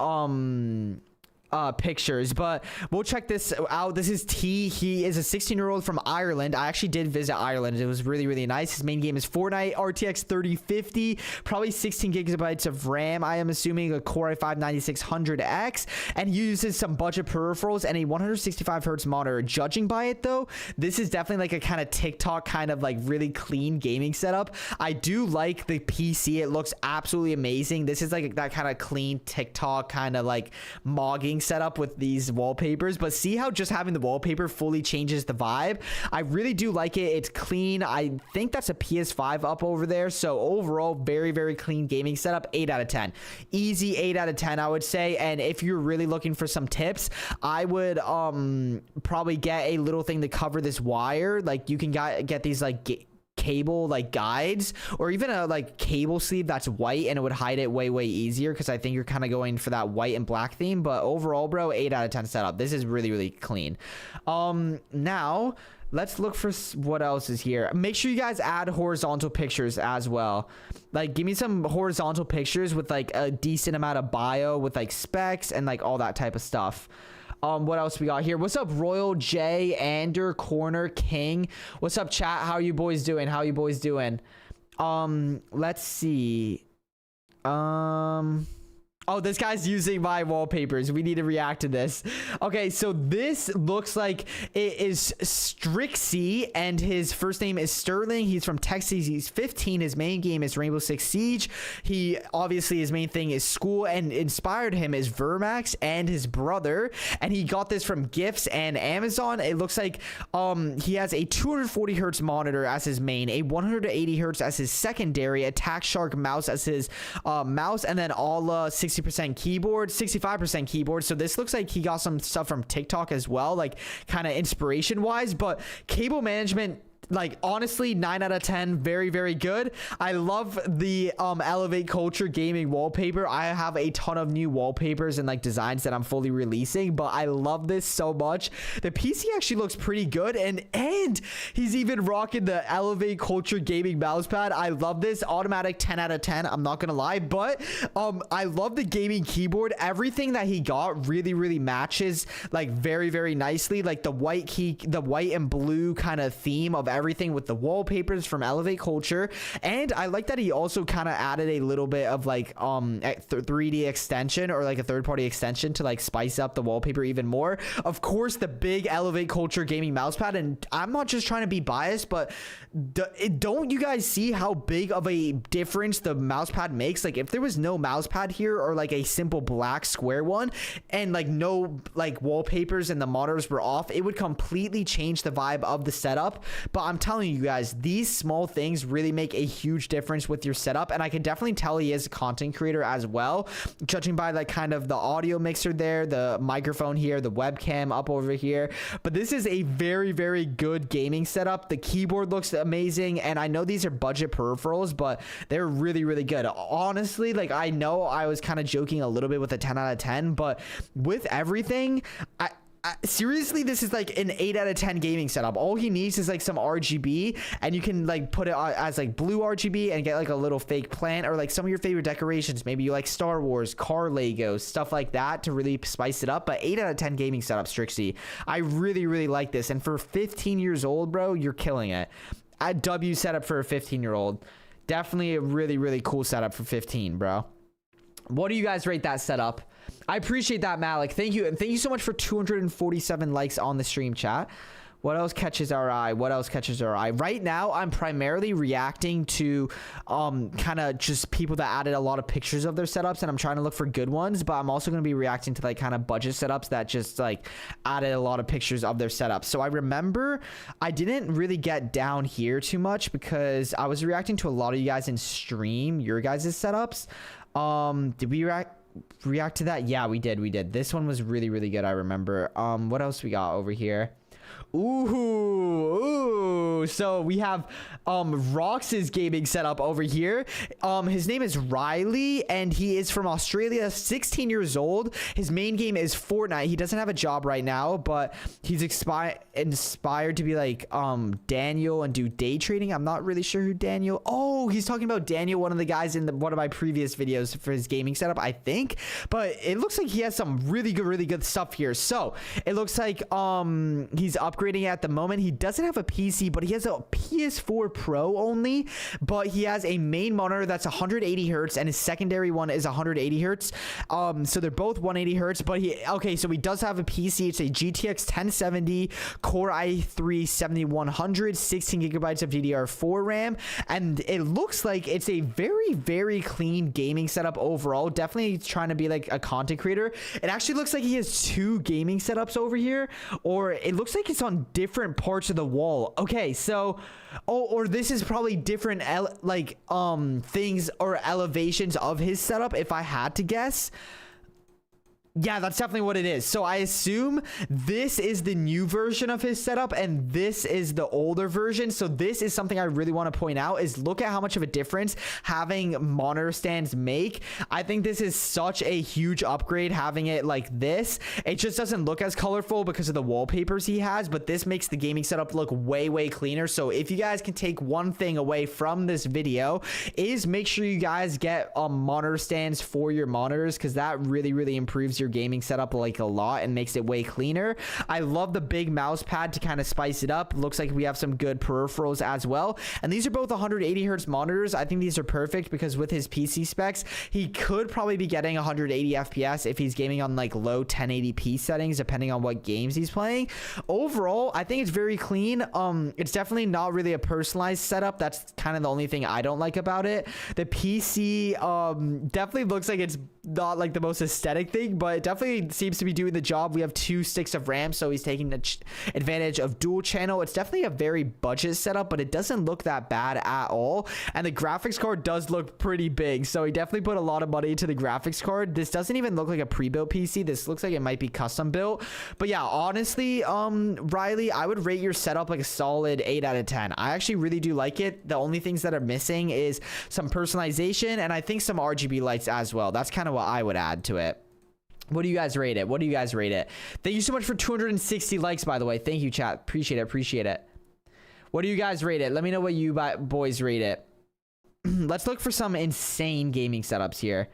pictures. But we'll check this out. This is T. He is a 16-year-old from Ireland. I actually did visit Ireland. It was really, really nice. His main game is Fortnite, RTX 3050, probably 16 gigabytes of RAM. I am assuming a Core i5 9600X, and he uses some budget peripherals and a 165 hertz monitor. Judging by it though, this is definitely like a kind of TikTok kind of like really clean gaming setup. I do like the PC. It looks absolutely amazing. This is like that kind of clean TikTok kind of like mogging setup with these wallpapers. But see how just having the wallpaper fully changes the vibe? I really do like it. It's clean. I think that's a PS5 up over there. So overall, very, very clean gaming setup. 8 out of 10. Easy 8 out of 10, I would say. And if you're really looking for some tips, I would probably get a little thing to cover this wire. Like you can get these like cable like guides, or even a like cable sleeve that's white, and it would hide it way, way easier, because I think you're kind of going for that white and black theme. But overall, bro, 8 out of 10 setup. This is really, really clean. Now let's look for what else is here. Make sure you guys add horizontal pictures as well. Like give me some horizontal pictures with like a decent amount of bio with like specs and like all that type of stuff. What else we got here? What's up, Royal J, Ander, Corner, King? What's up, chat? How are you boys doing? Let's see. Oh Oh, this guy's using my wallpapers. We need to react to this. Okay, so this looks like it is Strixie, and his first name is Sterling. He's from Texas. He's 15. His main game is Rainbow Six Siege. He obviously, his main thing is school, and inspired him is Vermax and his brother, and he got this from gifts and Amazon. It looks like he has a 240 hertz monitor as his main, a 180 hertz as his secondary, Attack Shark mouse as his mouse, and then all 60% keyboard, 65% keyboard. So this looks like he got some stuff from TikTok as well, like kind of inspiration wise. But cable management, like honestly, 9 out of 10, very, very good. I love the Elevate Culture gaming wallpaper. I have a ton of new wallpapers and like designs that I'm fully releasing, but I love this so much. The PC actually looks pretty good, and he's even rocking the Elevate Culture gaming mousepad. I love this. Automatic 10 out of 10, I'm not gonna lie. But I love the gaming keyboard. Everything that he got really, really matches like very, very nicely. Like the white key, the white and blue kind of theme of everything with the wallpapers from Elevate Culture. And I like that he also kind of added a little bit of like 3D extension, or like a third-party extension to like spice up the wallpaper even more. Of course, the big Elevate Culture gaming mousepad, and I'm not just trying to be biased, but don't you guys see how big of a difference the mousepad makes? Like if there was no mousepad here, or like a simple black square one, and like no like wallpapers and the monitors were off, it would completely change the vibe of the setup. But I'm telling you guys, these small things really make a huge difference with your setup, and I can definitely tell he is a content creator as well, judging by like kind of the audio mixer there, the microphone here, the webcam up over here. But this is a very, very good gaming setup. The keyboard looks amazing, and I know these are budget peripherals, but they're really, really good. Honestly, like I know I was kind of joking a little bit with a 10 out of 10, but with everything, seriously, this is like an 8 out of 10 gaming setup. All he needs is like some RGB, and you can like put it as like blue RGB and get like a little fake plant, or like some of your favorite decorations. Maybe you like Star Wars, car Legos, stuff like that to really spice it up. But 8 out of 10 gaming setup, Strixie. I really, really like this. And for 15 years old, bro, you're killing it. At W setup for a 15-year-old. Definitely a really, really cool setup for 15, bro. What do you guys rate that setup? I appreciate that, Malik. Thank you. And thank you so much for 247 likes on the stream, chat. What else catches our eye? What else catches our eye? Right now, I'm primarily reacting to kind of just people that added a lot of pictures of their setups, and I'm trying to look for good ones. But I'm also going to be reacting to like kind of budget setups that just like added a lot of pictures of their setups. So I remember I didn't really get down here too much because I was reacting to a lot of you guys in stream, your guys' setups. Did we react to that? Yeah, we did. This one was really, really good. I remember. What else we got over here? Ooh, so we have Rox's gaming setup over here. His name is Riley, and he is from Australia, 16 years old. His main game is Fortnite. He doesn't have a job right now, but he's inspired to be like Daniel and do day trading. I'm not really sure who Daniel. Oh, he's talking about Daniel, one of the guys in one of my previous videos for his gaming setup, I think. But it looks like he has some really good stuff here. So it looks like he's upgrading at the moment. He doesn't have a PC, but he has a PS4 Pro only. But he has a main monitor that's 180 hertz, and his secondary one is 180 hertz. So they're both 180 hertz. But so he does have a PC. It's a GTX 1070 Core i3 7100, 16 gigabytes of DDR4 RAM, and it looks like it's a very clean gaming setup overall. Definitely trying to be like a content creator. It actually looks like he has 2 gaming setups over here, or it looks like it's on different parts of the wall. Okay, so or this is probably different things or elevations of his setup, if I had to guess. Yeah, that's definitely what it is. So I assume this is the new version of his setup, and this is the older version. So this is something I really want to point out, is look at how much of a difference having monitor stands make. I think this is such a huge upgrade, having it like this. It just doesn't look as colorful because of the wallpapers he has, but this makes the gaming setup look way cleaner. So if you guys can take one thing away from this video, is make sure you guys get monitor stands for your monitors, because that really improves your gaming setup like a lot and makes it way cleaner. I love the big mouse pad to kind of spice it up. Looks like we have some good peripherals as well, and these are both 180 hertz monitors. I think these are perfect because with his PC specs, he could probably be getting 180 FPS if he's gaming on like low 1080p settings, depending on what games he's playing. Overall, I think it's very clean. It's definitely not really a personalized setup. That's kind of the only thing I don't like about it. The PC definitely looks like it's not like the most aesthetic thing, but it definitely seems to be doing the job. We have 2 sticks of RAM, so he's taking the advantage of dual channel. It's definitely a very budget setup, but it doesn't look that bad at all. And the graphics card does look pretty big, so he definitely put a lot of money into the graphics card. This doesn't even look like a pre-built PC. This looks like it might be custom built. But yeah, honestly, Riley, I would rate your setup like a solid 8 out of 10. I actually really do like it. The only things that are missing is some personalization, and I think some RGB lights as well. That's kind of what I would add to it. What do you guys rate it? What do you guys rate it? Thank you so much for 260 likes, by the way. Thank you, chat. Appreciate it. Appreciate it. What do you guys rate it? Let me know what you boys rate it. Let's look for some insane gaming setups here.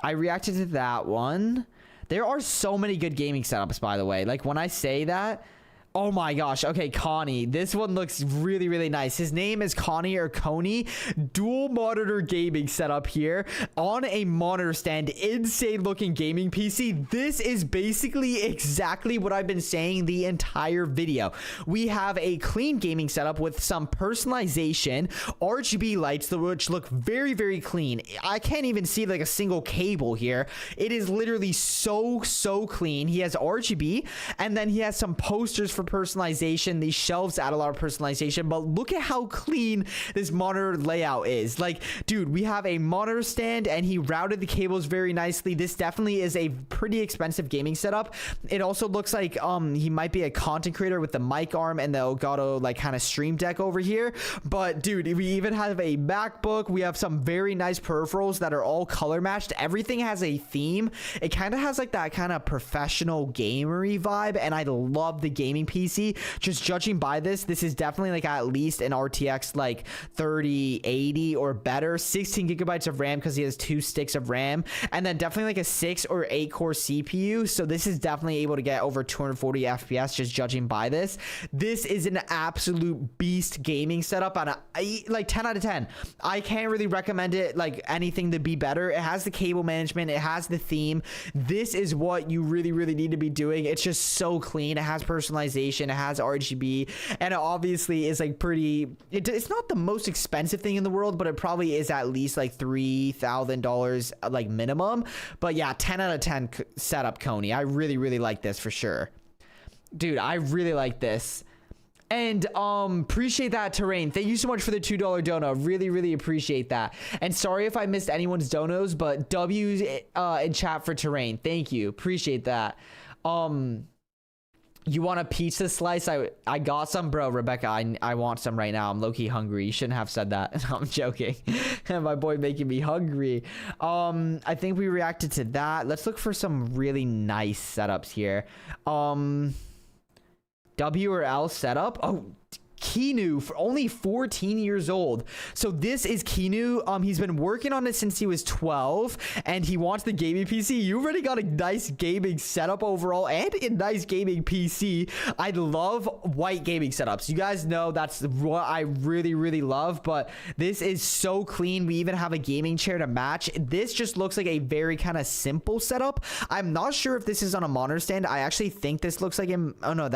I reacted to that one. There are so many good gaming setups, by the way. Like, when I say that, oh my gosh. Okay, Connie. This one looks really, really nice. His name is Connie or Coney. Dual monitor gaming setup here on a monitor stand. Insane looking gaming PC. This is basically exactly what I've been saying the entire video. We have a clean gaming setup with some personalization, RGB lights, which look very, very clean. I can't even see like a single cable here. It is literally so clean. He has RGB, and then he has some posters for personalization. These shelves add a lot of personalization, but look at how clean this monitor layout is. Like, dude, we have a monitor stand, and he routed the cables very nicely. This definitely is a pretty expensive gaming setup. It also looks like he might be a content creator with the mic arm and the Elgato like kind of stream deck over here. But dude, we even have a MacBook. We have some very nice peripherals that are all color matched. Everything has a theme. It kind of has like that kind of professional gamery vibe, and I love the gaming PC. Just judging by this is definitely like at least an RTX like 3080 or better. 16 gigabytes of RAM because he has 2 sticks of RAM, and then definitely like a 6 or 8 core CPU. So this is definitely able to get over 240 FPS just judging by this. This is an absolute beast gaming setup on a like 10 out of 10. I can't really recommend it like anything to be better. It has the cable management, it has the theme. This is what you really need to be doing. It's just so clean. It has personalization, it has RGB, and it obviously is like pretty, it's not the most expensive thing in the world, but it probably is at least like $3,000 like minimum. But yeah, 10 out of 10 setup, Coney. I really like this for sure, dude. I really like this. And appreciate that, Terrain. Thank you so much for the $2 dono. Really appreciate that. And sorry if I missed anyone's donos, but W's in chat for Terrain. Thank you. Appreciate that. You want a pizza slice? I got some, bro. Rebecca, I want some right now. I'm low-key hungry. You shouldn't have said that. No, I'm joking. My boy making me hungry. I think we reacted to that. Let's look for some really nice setups here. W or L setup. Oh, Keanu, for only 14 years old. So this is Keanu. He's been working on it since he was 12, and he wants the gaming PC. You already got a nice gaming setup overall and a nice gaming PC. I love white gaming setups. You guys know that's what I really love, but this is so clean. We even have a gaming chair to match. This just looks like a very kind of simple setup. I'm not sure if this is on a monitor stand. I actually think this looks like him. Oh no,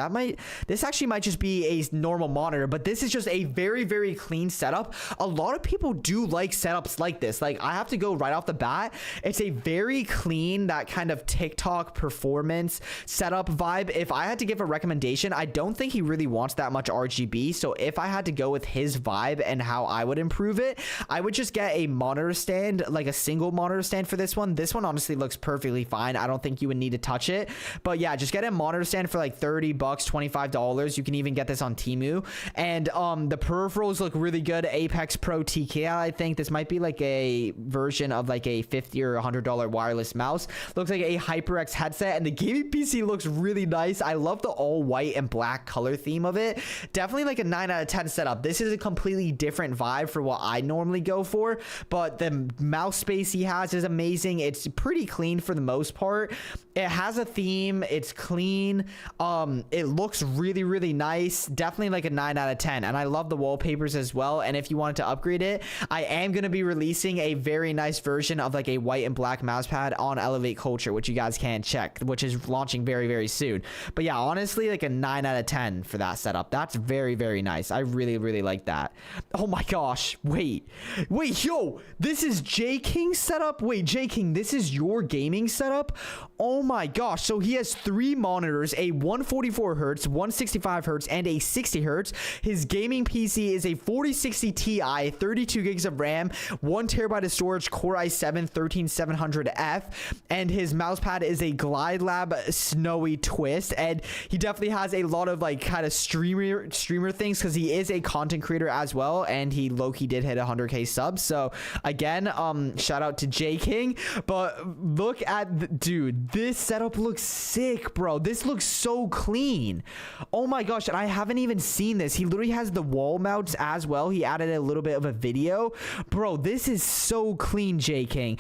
this actually might just be a normal monitor, but this is just a very clean setup. A lot of people do like setups like this. Like, I have to go right off the bat, it's a very clean, that kind of TikTok performance setup vibe. If I had to give a recommendation, I don't think he really wants that much RGB. So if I had to go with his vibe and how I would improve it, I would just get a monitor stand, like a single monitor stand for this one. This one honestly looks perfectly fine. I don't think you would need to touch it, but yeah, just get a monitor stand for like $30 $25. You can even get this on Temu. And the peripherals look really good. Apex Pro TK, I think this might be like a version of like a $50 or $100 wireless mouse. Looks like a HyperX headset, and the gaming PC looks really nice. I love the all white and black color theme of it. Definitely like a 9 out of 10 setup. This is a completely different vibe for what I normally go for, but the mouse space he has is amazing. It's pretty clean for the most part. It has a theme. It's clean. It looks really, really nice. Definitely like a 9 out of 10. And I love the wallpapers as well. And if you wanted to upgrade it, I am going to be releasing a very nice version of like a white and black mouse pad on Elevate Culture, which you guys can check, which is launching very, very soon. But yeah, honestly, like a 9 out of 10 for that setup. That's very, very nice. I really, really like that. Oh my gosh. Wait, yo, this is J King's setup. Wait, J King, this is your gaming setup? Oh my gosh. So he has 3 monitors, a 144 hertz, 165 hertz, and a 60 hertz. His gaming PC is a 4060 Ti, 32 gigs of RAM, 1 terabyte of storage, Core i7 13700F, and his mouse pad is a Glide Lab Snowy Twist. And he definitely has a lot of like kind of streamer things because he is a content creator as well, and he low-key did hit 100k subs. So again, shout out to J King. But look at the dude, this setup looks sick, bro. This looks so clean. Oh my gosh, and I haven't even seen this. He literally has the wall mounts as well. He added a little bit of a video. Bro, this is so clean, J King.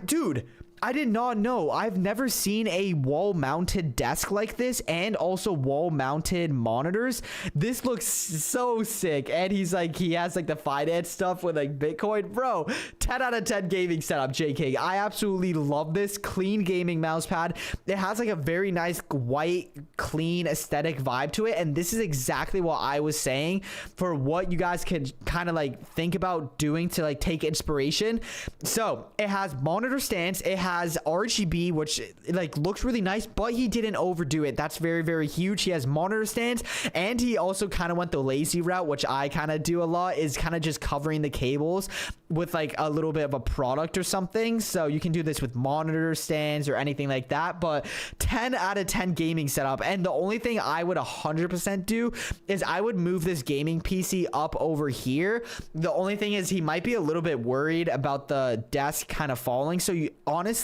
Dude, I did not know. I've never seen a wall-mounted desk like this, and also wall-mounted monitors. This looks so sick. And he's like, he has like the finance stuff with like Bitcoin. Bro, 10 out of 10 gaming setup, JK. I absolutely love this clean gaming mouse pad. It has like a very nice white, clean aesthetic vibe to it. And this is exactly what I was saying for what you guys could kind of like think about doing to like take inspiration. So it has monitor stands. It has RGB, which like looks really nice, but he didn't overdo it. That's very, very huge. He has monitor stands, and he also kind of went the lazy route, which I kind of do a lot, is kind of just covering the cables with like a little bit of a product or something. So you can do this with monitor stands or anything like that. But 10 out of 10 gaming setup. And the only thing I would 100% do is I would move this gaming PC up over here. The only thing is he might be a little bit worried about the desk kind of falling. So you honestly,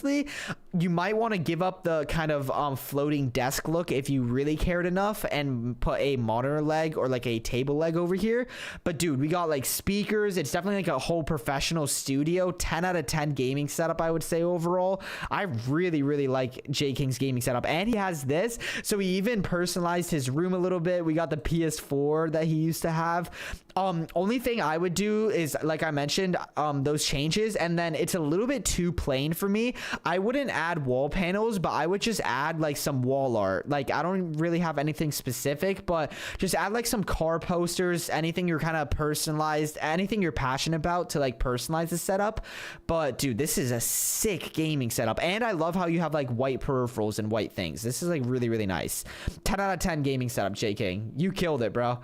you might want to give up the kind of floating desk look if you really cared enough, and put a monitor leg or like a table leg over here. But dude, we got like speakers. It's definitely like a whole professional studio. 10 out of 10 gaming setup, I would say overall. I really, really like J King's gaming setup, and he has this. So he even personalized his room a little bit. We got the PS4 that he used to have. Only thing I would do is, like I mentioned, those changes, and then it's a little bit too plain for me. I wouldn't add wall panels, but I would just add like some wall art. Like I don't really have anything specific, but just add like some car posters, anything you're kind of personalized, anything you're passionate about to like personalize the setup. But dude, this is a sick gaming setup, and I love how you have like white peripherals and white things. This is like really, really nice. 10 out of 10 gaming setup, J King. You killed it, bro.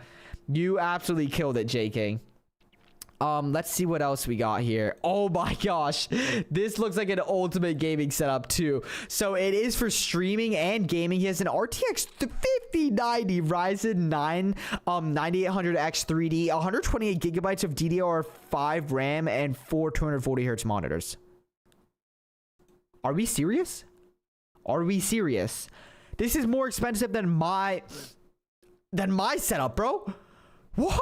You absolutely killed it, J King. Let's see what else we got here. Oh my gosh, this looks like an ultimate gaming setup too. So it is for streaming and gaming. He has an RTX 5090 Ryzen 9 9800X 3D, 128 gigabytes of DDR5 RAM, and 4 240 hertz monitors. Are we serious? Are we serious? This is more expensive than my setup, bro. What?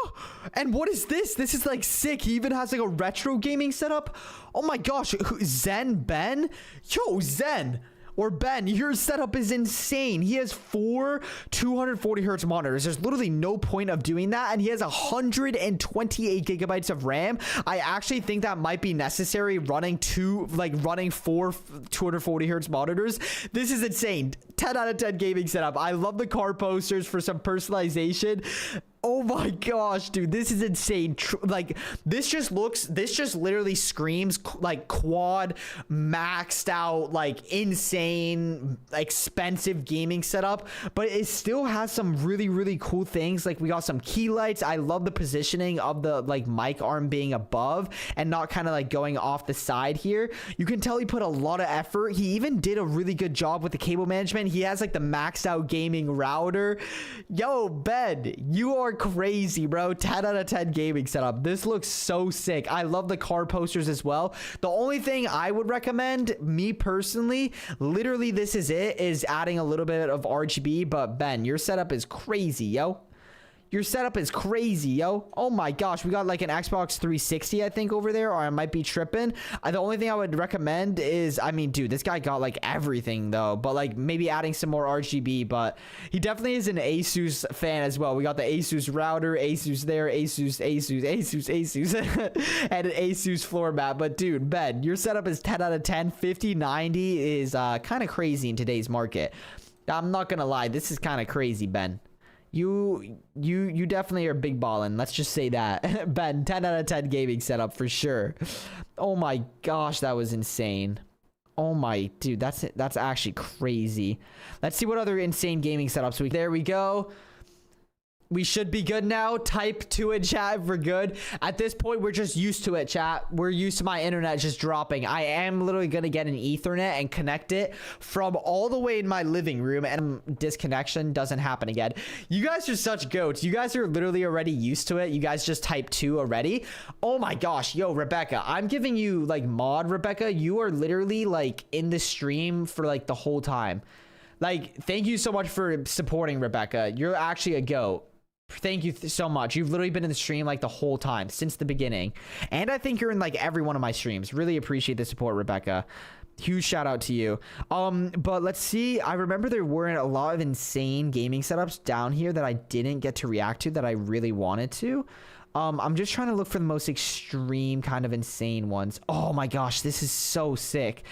And what is this? This is like sick. He even has like a retro gaming setup. Oh my gosh. Zen Ben? Yo, Zen or Ben, your setup is insane. He has 4 240 hertz monitors. There's literally no point of doing that. And he has 128 gigabytes of RAM. I actually think that might be necessary running 4 240 hertz monitors. This is insane. 10 out of 10 gaming setup. I love the car posters for some personalization. Oh my gosh, dude, this is insane. Like this just literally screams like quad maxed out, like insane expensive gaming setup, but it still has some really, really cool things. Like we got some key lights. I love the positioning of the like mic arm being above and not kind of like going off the side here. You can tell he put a lot of effort. He even did a really good job with the cable management. He has like the maxed out gaming router. Yo, Ben, you are are crazy, bro. 10 out of 10 gaming setup. This looks so sick. I love the car posters as well. The only thing I would recommend, me personally, literally this is it, is adding a little bit of RGB. But Ben, your setup is crazy, yo. Your setup is crazy, yo. Oh my gosh, we got like an Xbox 360, I think, over there, or I might be tripping. The only thing I would recommend is, I mean, dude, this guy got like everything though, but like maybe adding some more RGB. But he definitely is an Asus fan as well. We got the Asus router, Asus there, Asus, and an Asus floor mat. But dude, Ben, your setup is 10 out of 10. 5090 is kind of crazy in today's market. I'm not gonna lie, this is kind of crazy, Ben. You definitely are big ballin'. Let's just say that. Ben, 10 out of 10 gaming setup for sure. Oh my gosh, that was insane. Oh my, dude, that's actually crazy. Let's see what other insane gaming setups there we go. We should be good now. Type 2 in chat if we're good. At this point, we're just used to it, chat. We're used to my internet just dropping. I am literally going to get an Ethernet and connect it from all the way in my living room, and disconnection doesn't happen again. You guys are such goats. You guys are literally already used to it. You guys just type 2 already. Oh my gosh. Yo, Rebecca, I'm giving you like mod, Rebecca. You are literally like in the stream for like the whole time. Like, thank you so much for supporting, Rebecca. You're actually a goat. Thank you so much. You've literally been in the stream like the whole time since the beginning, and I think you're in like every one of my streams. Really appreciate the support, Rebecca. Huge shout out to you. But let's see. I remember there weren't a lot of insane gaming setups down here that I didn't get to react to that I really wanted to. I'm just trying to look for the most extreme kind of insane ones. Oh my gosh, this is so sick.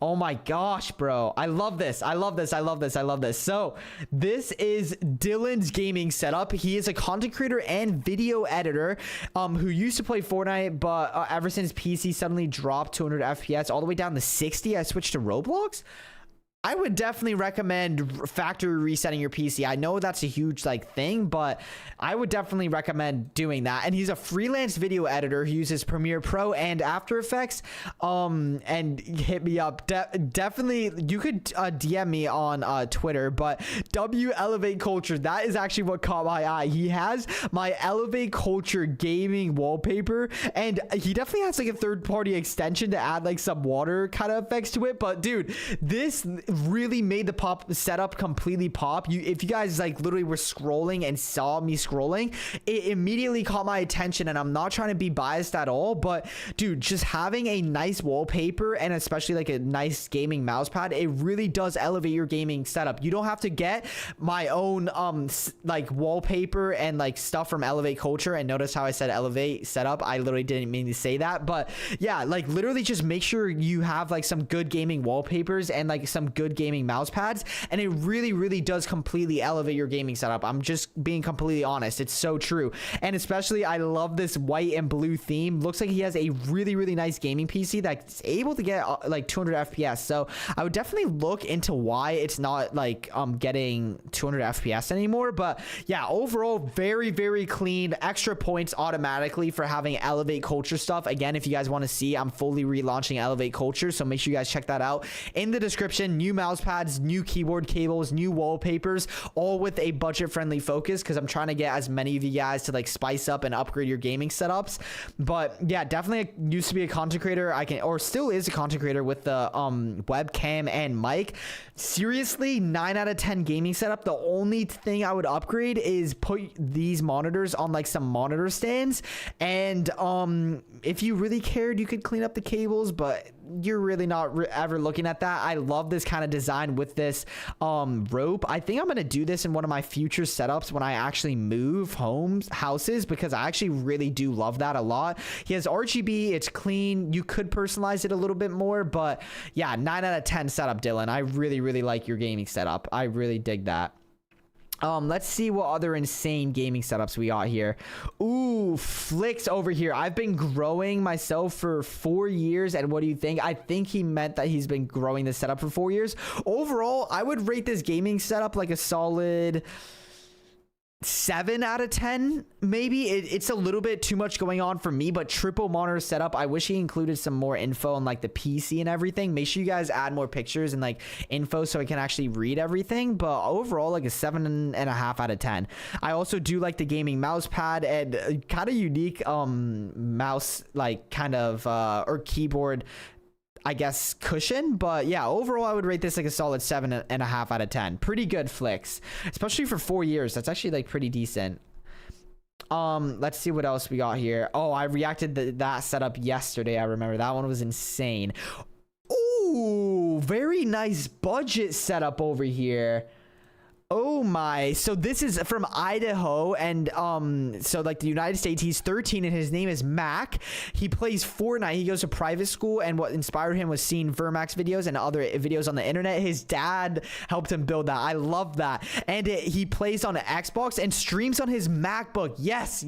Oh my gosh, bro. I love this. I love this. I love this. I love this. So this is Dylan's gaming setup. He is a content creator and video editor who used to play Fortnite, but ever since PC suddenly dropped 200 FPS all the way down to 60, I switched to Roblox. I would definitely recommend factory resetting your PC. I know that's a huge like thing, but I would definitely recommend doing that. And he's a freelance video editor who uses Premiere Pro and After Effects. And hit me up. Definitely, you could DM me on Twitter. But W Elevate Culture, that is actually what caught my eye. He has my Elevate Culture gaming wallpaper, and he definitely has like a third-party extension to add like some water kind of effects to it. But dude, this really made the setup completely pop. If you guys like literally were scrolling and saw me scrolling, it immediately caught my attention. And I'm not trying to be biased at all, but dude, just having a nice wallpaper and especially like a nice gaming mouse pad, it really does elevate your gaming setup. You don't have to get my own like wallpaper and like stuff from Elevate Culture. And notice how I said Elevate setup. I literally didn't mean to say that, but yeah, like literally just make sure you have like some good gaming wallpapers and like some good gaming mouse pads, and it really does completely elevate your gaming setup. I'm just being completely honest. It's so true. And especially I love this white and blue theme. Looks like he has a really nice gaming PC that's able to get like 200 FPS. So I would definitely look into why it's not like getting 200 FPS anymore. But yeah, overall very clean. Extra points automatically for having Elevate Culture stuff. Again, if you guys want to see, I'm fully relaunching Elevate Culture, so make sure you guys check that out in the description. New mouse pads, new keyboard cables, new wallpapers, all with a budget friendly focus, because I'm trying to get as many of you guys to like spice up and upgrade your gaming setups. But yeah, definitely used to be a content creator. Or still is a content creator with the webcam and mic. Seriously, 9 out of 10 gaming setup. The only thing I would upgrade is put these monitors on like some monitor stands, and if you really cared, you could clean up the cables, but you're really not ever looking at that. I love this kind of design with this rope. I think I'm gonna do this in one of my future setups when I actually move houses, because I actually really do love that a lot. He has RGB, it's clean. You could personalize it a little bit more, but yeah, 9 out of 10 setup, Dylan. I really like your gaming setup. I really dig that. Let's see what other insane gaming setups we got here. Ooh, Flicks over here. I've been growing myself for 4 years, and what do you think? I think he meant that he's been growing this setup for 4 years. Overall, I would rate this gaming setup like a solid 7 out of 10 maybe. It's a little bit too much going on for me, but triple monitor setup, I wish he included some more info on like the PC and everything. Make sure you guys add more pictures and like info so I can actually read everything, but overall like a 7.5 out of 10. I also do like the gaming mouse pad and kind of unique mouse like kind of or keyboard, I guess, cushion. But yeah, overall I would rate this like a solid 7.5 out of 10. Pretty good flicks, especially for 4 years. That's actually like pretty decent. Let's see what else we got here. Oh, I reacted to that setup yesterday. I remember that one was insane. Ooh, very nice budget setup over here. Oh my, so this is from Idaho, and so like the United States. He's 13 and his name is Mac. He plays Fortnite. He goes to private school, and what inspired him was seeing Vermax videos and other videos on the internet. His dad helped him build that. I love that. And he plays on an Xbox and streams on his MacBook. Yes,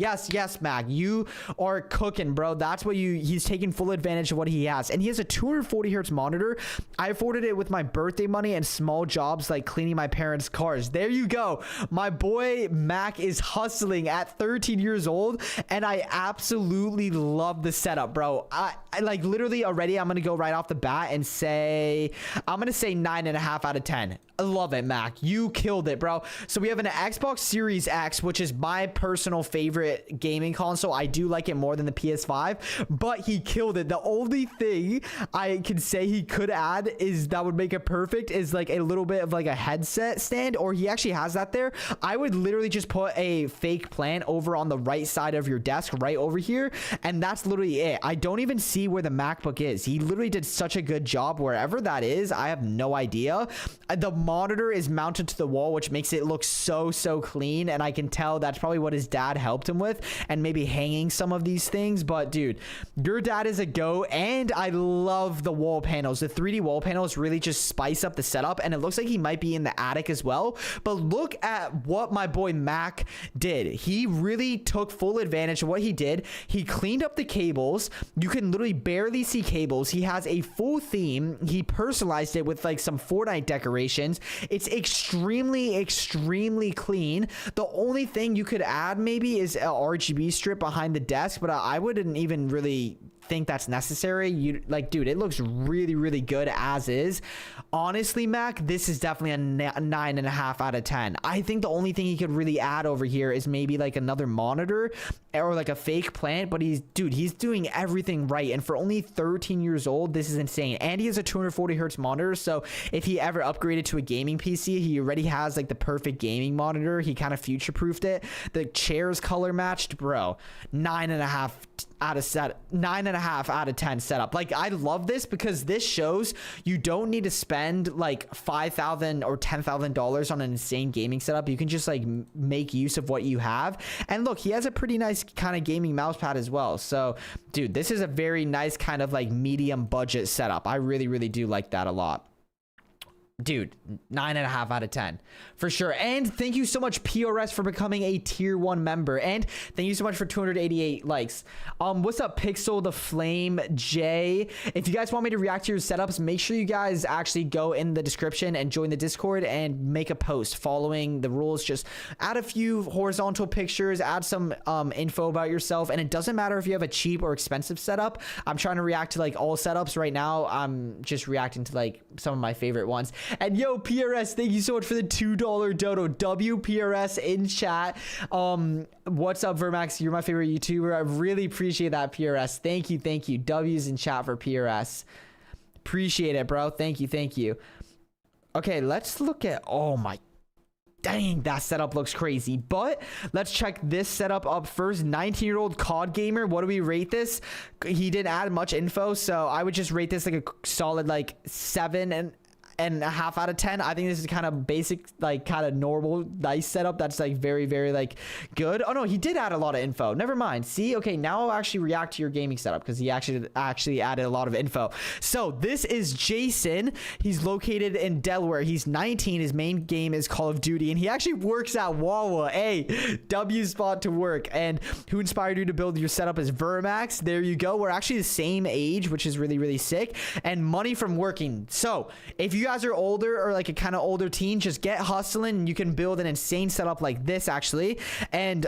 Mac, you are cooking, bro. That's what he's taking full advantage of what he has. And he has a 240 hertz monitor. I afforded it with my birthday money and small jobs like cleaning my parents' cars. There you go. My boy Mac is hustling at 13 years old, and I absolutely love the setup, bro. I like literally already I'm gonna go right off the bat and say I'm gonna say 9.5 out of 10. I love it, Mac. You killed it, bro. So we have an Xbox Series X, which is my personal favorite gaming console. I do like it more than the PS5, but he killed it. The only thing I can say he could add is that would make it perfect is like a little bit of like a headset stand, or he actually has that there. I would literally just put a fake plant over on the right side of your desk right over here, and that's literally it. I don't even see where the MacBook is. He literally did such a good job wherever that is. I have no idea. The monitor is mounted to the wall, which makes it look so clean, and I can tell that's probably what his dad helped him with, and maybe hanging some of these things. But dude, your dad is a go. And I love the wall panels. The 3D wall panels really just spice up the setup, and it looks like he might be in the attic as well. But look at what my boy Mac did. He really took full advantage of what he did. He cleaned up the cables. You can literally barely see cables. He has a full theme. He personalized it with like some Fortnite decorations. It's extremely clean. The only thing you could add maybe is a RGB strip behind the desk, but I wouldn't even really think that's necessary. You like, dude, it looks really good as is. Honestly, Mac, this is definitely a 9.5 out of 10. I think the only thing he could really add over here is maybe like another monitor or like a fake plant, but he's doing everything right. And for only 13 years old, this is insane. And he has a 240 hertz monitor, so if he ever upgraded to a gaming PC, he already has like the perfect gaming monitor. He kind of future-proofed it. The chair's color matched, bro. 9.5 out of 10 setup. Like, I love this because this shows you don't need to spend like $5,000 or $10,000 on an insane gaming setup. You can just like make use of what you have. And look, he has a pretty nice kind of gaming mouse pad as well. So dude, this is a very nice kind of like medium budget setup. I really do like that a lot. Dude, 9.5 out of 10 for sure. And thank you so much, PRS, for becoming a tier 1 member, and thank you so much for 288 likes. What's up, Pixel the Flame J? If you guys want me to react to your setups, make sure you guys actually go in the description and join the Discord and make a post following the rules. Just add a few horizontal pictures, add some info about yourself, and it doesn't matter if you have a cheap or expensive setup. I'm trying to react to like all setups right now. I'm just reacting to like some of my favorite ones. And yo, PRS, thank you so much for the $2 dodo. WPRS in chat. What's up, Vermax? You're my favorite YouTuber. I really appreciate that, PRS. Thank you. W's in chat for PRS. Appreciate it, bro. Thank you. Okay, let's look at, oh my, dang, that setup looks crazy. But let's check this setup up first. 19-year-old COD gamer. What do we rate this? He didn't add much info, so I would just rate this like a solid like 7.5 out of 10. I think this is kind of basic, like kind of normal, nice setup. That's like very like good. Oh no, he did add a lot of info. Never mind. See, okay, now I'll actually react to your gaming setup because he actually added a lot of info. So this is Jason. He's located in Delaware. He's 19. His main game is Call of Duty, and he actually works at Wawa. Hey, W spot to work. And who inspired you to build your setup is Vermax. There you go. We're actually the same age, which is really sick. And money from working. So if you guys are older or like a kind of older teen, just get hustling. You can build an insane setup like this actually. And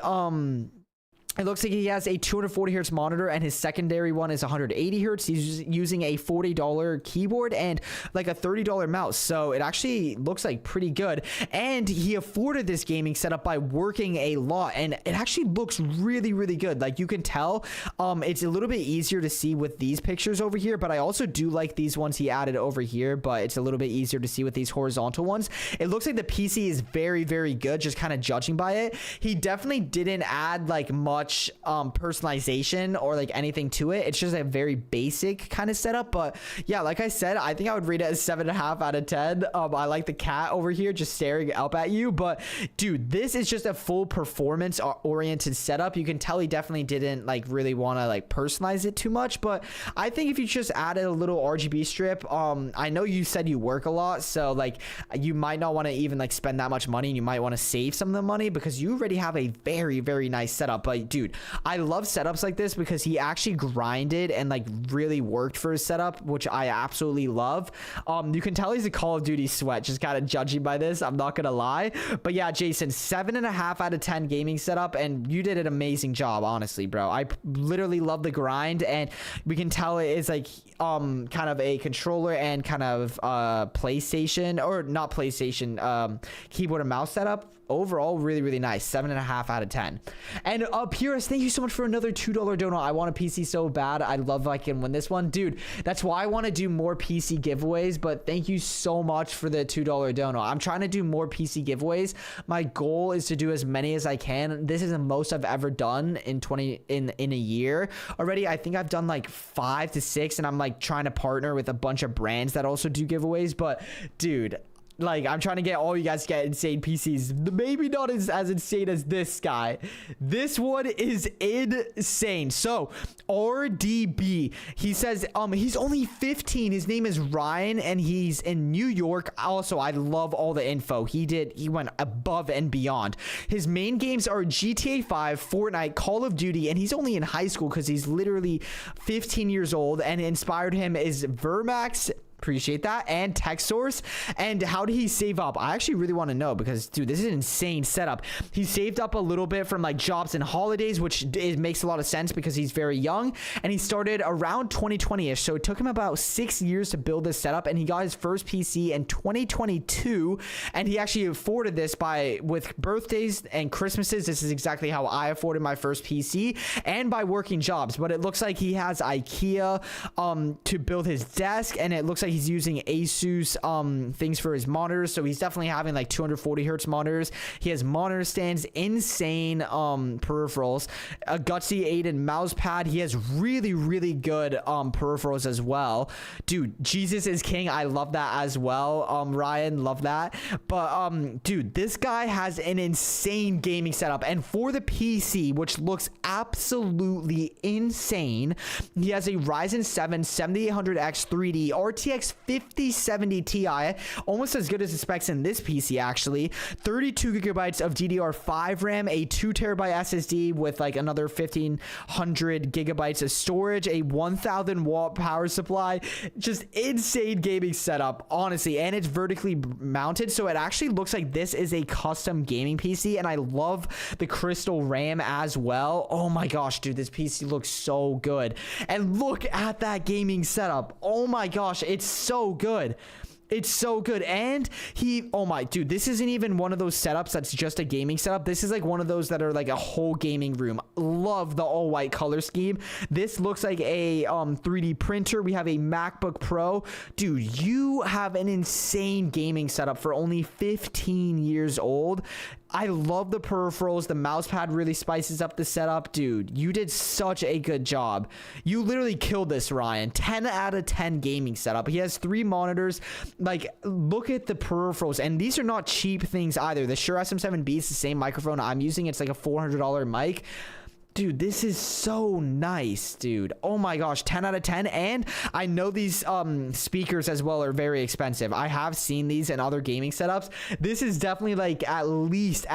it looks like he has a 240 hertz monitor and his secondary one is 180 hertz. He's using a $40 keyboard and like a $30 mouse. So it actually looks like pretty good. And he afforded this gaming setup by working a lot. And it actually looks really, really good. Like you can tell, it's a little bit easier to see with these pictures over here. But I also do like these ones he added over here. But it's a little bit easier to see with these horizontal ones. It looks like the PC is very, very good, just kind of judging by it. He definitely didn't add like much personalization or like anything to it. It's just a very basic kind of setup. But yeah, like I said, I think I would rate it as 7.5 out of 10. I like the cat over here just staring up at you. But dude, this is just a full performance oriented setup. You can tell he definitely didn't like really want to like personalize it too much. But I think if you just added a little RGB strip, I know you said you work a lot, so like you might not want to even like spend that much money, and you might want to save some of the money because you already have a very, very nice setup. But dude, I love setups like this because he actually grinded and like really worked for his setup, which I absolutely love. You can tell he's a Call of Duty sweat, just kind of judging by this, I'm not gonna lie. But yeah, Jason, 7.5 out of 10 gaming setup, and you did an amazing job, honestly, bro. I literally love the grind, and we can tell it is like kind of a controller and kind of PlayStation, or not PlayStation, keyboard and mouse setup. Overall, really, really nice. 7.5 out of 10. And Purist, thank you so much for another $2 donut. I want a PC so bad. I love if I can win this one. Dude, that's why I want to do more PC giveaways. But thank you so much for the $2 donut. I'm trying to do more PC giveaways. My goal is to do as many as I can. This is the most I've ever done in a year already. I think I've done like 5 to 6, and I'm like trying to partner with a bunch of brands that also do giveaways. But dude, like, I'm trying to get all you guys to get insane PCs. Maybe not as insane as this guy. This one is insane. So, RDB. He says, he's only 15. His name is Ryan, and he's in New York. Also, I love all the info. He went above and beyond. His main games are GTA 5, Fortnite, Call of Duty, and he's only in high school because he's literally 15 years old, and inspired him is Vermax. Appreciate that. And tech source. And how did he save up? I actually really want to know, because dude, this is an insane setup. He saved up a little bit from like jobs and holidays, which makes a lot of sense because he's very young, and he started around 2020ish. So it took him about 6 years to build this setup, and he got his first PC in 2022, and he actually afforded this with birthdays and Christmases. This is exactly how I afforded my first PC, and by working jobs. But it looks like he has IKEA to build his desk, and it looks like he's using Asus things for his monitors. So he's definitely having like 240 hertz monitors. He has monitor stands, insane peripherals, a gutsy Aiden mouse pad. He has really, really good peripherals as well. Dude, Jesus is king. I love that as well. Ryan, love that. But dude, this guy has an insane gaming setup, and for the PC, which looks absolutely insane, he has a Ryzen 7 7800X 3D RTX 5070 Ti, almost as good as the specs in this PC actually. 32 gigabytes of DDR5 RAM, a 2 terabyte SSD with like another 1500 gigabytes of storage, a 1000 watt power supply. Just insane gaming setup, honestly. And it's vertically mounted, so it actually looks like this is a custom gaming PC. And I love the crystal RAM as well. Oh my gosh, dude, this PC looks so good. And look at that gaming setup. Oh my gosh, it's so good. It's so good. And oh my, dude, this isn't even one of those setups that's just a gaming setup. This is like one of those that are like a whole gaming room. Love the all white color scheme. This looks like a 3D printer. We have a MacBook Pro. Dude, you have an insane gaming setup for only 15 years old. I love the peripherals. The mouse pad really spices up the setup. Dude, you did such a good job. You literally killed this, Ryan. 10 out of 10 gaming setup. He has 3 monitors. Like, look at the peripherals. And these are not cheap things either. The Shure SM7B is the same microphone I'm using. It's like a $400 mic. Dude, this is so nice, dude. Oh my gosh, 10 out of 10. And I know these speakers as well are very expensive. I have seen these in other gaming setups. This is definitely like at least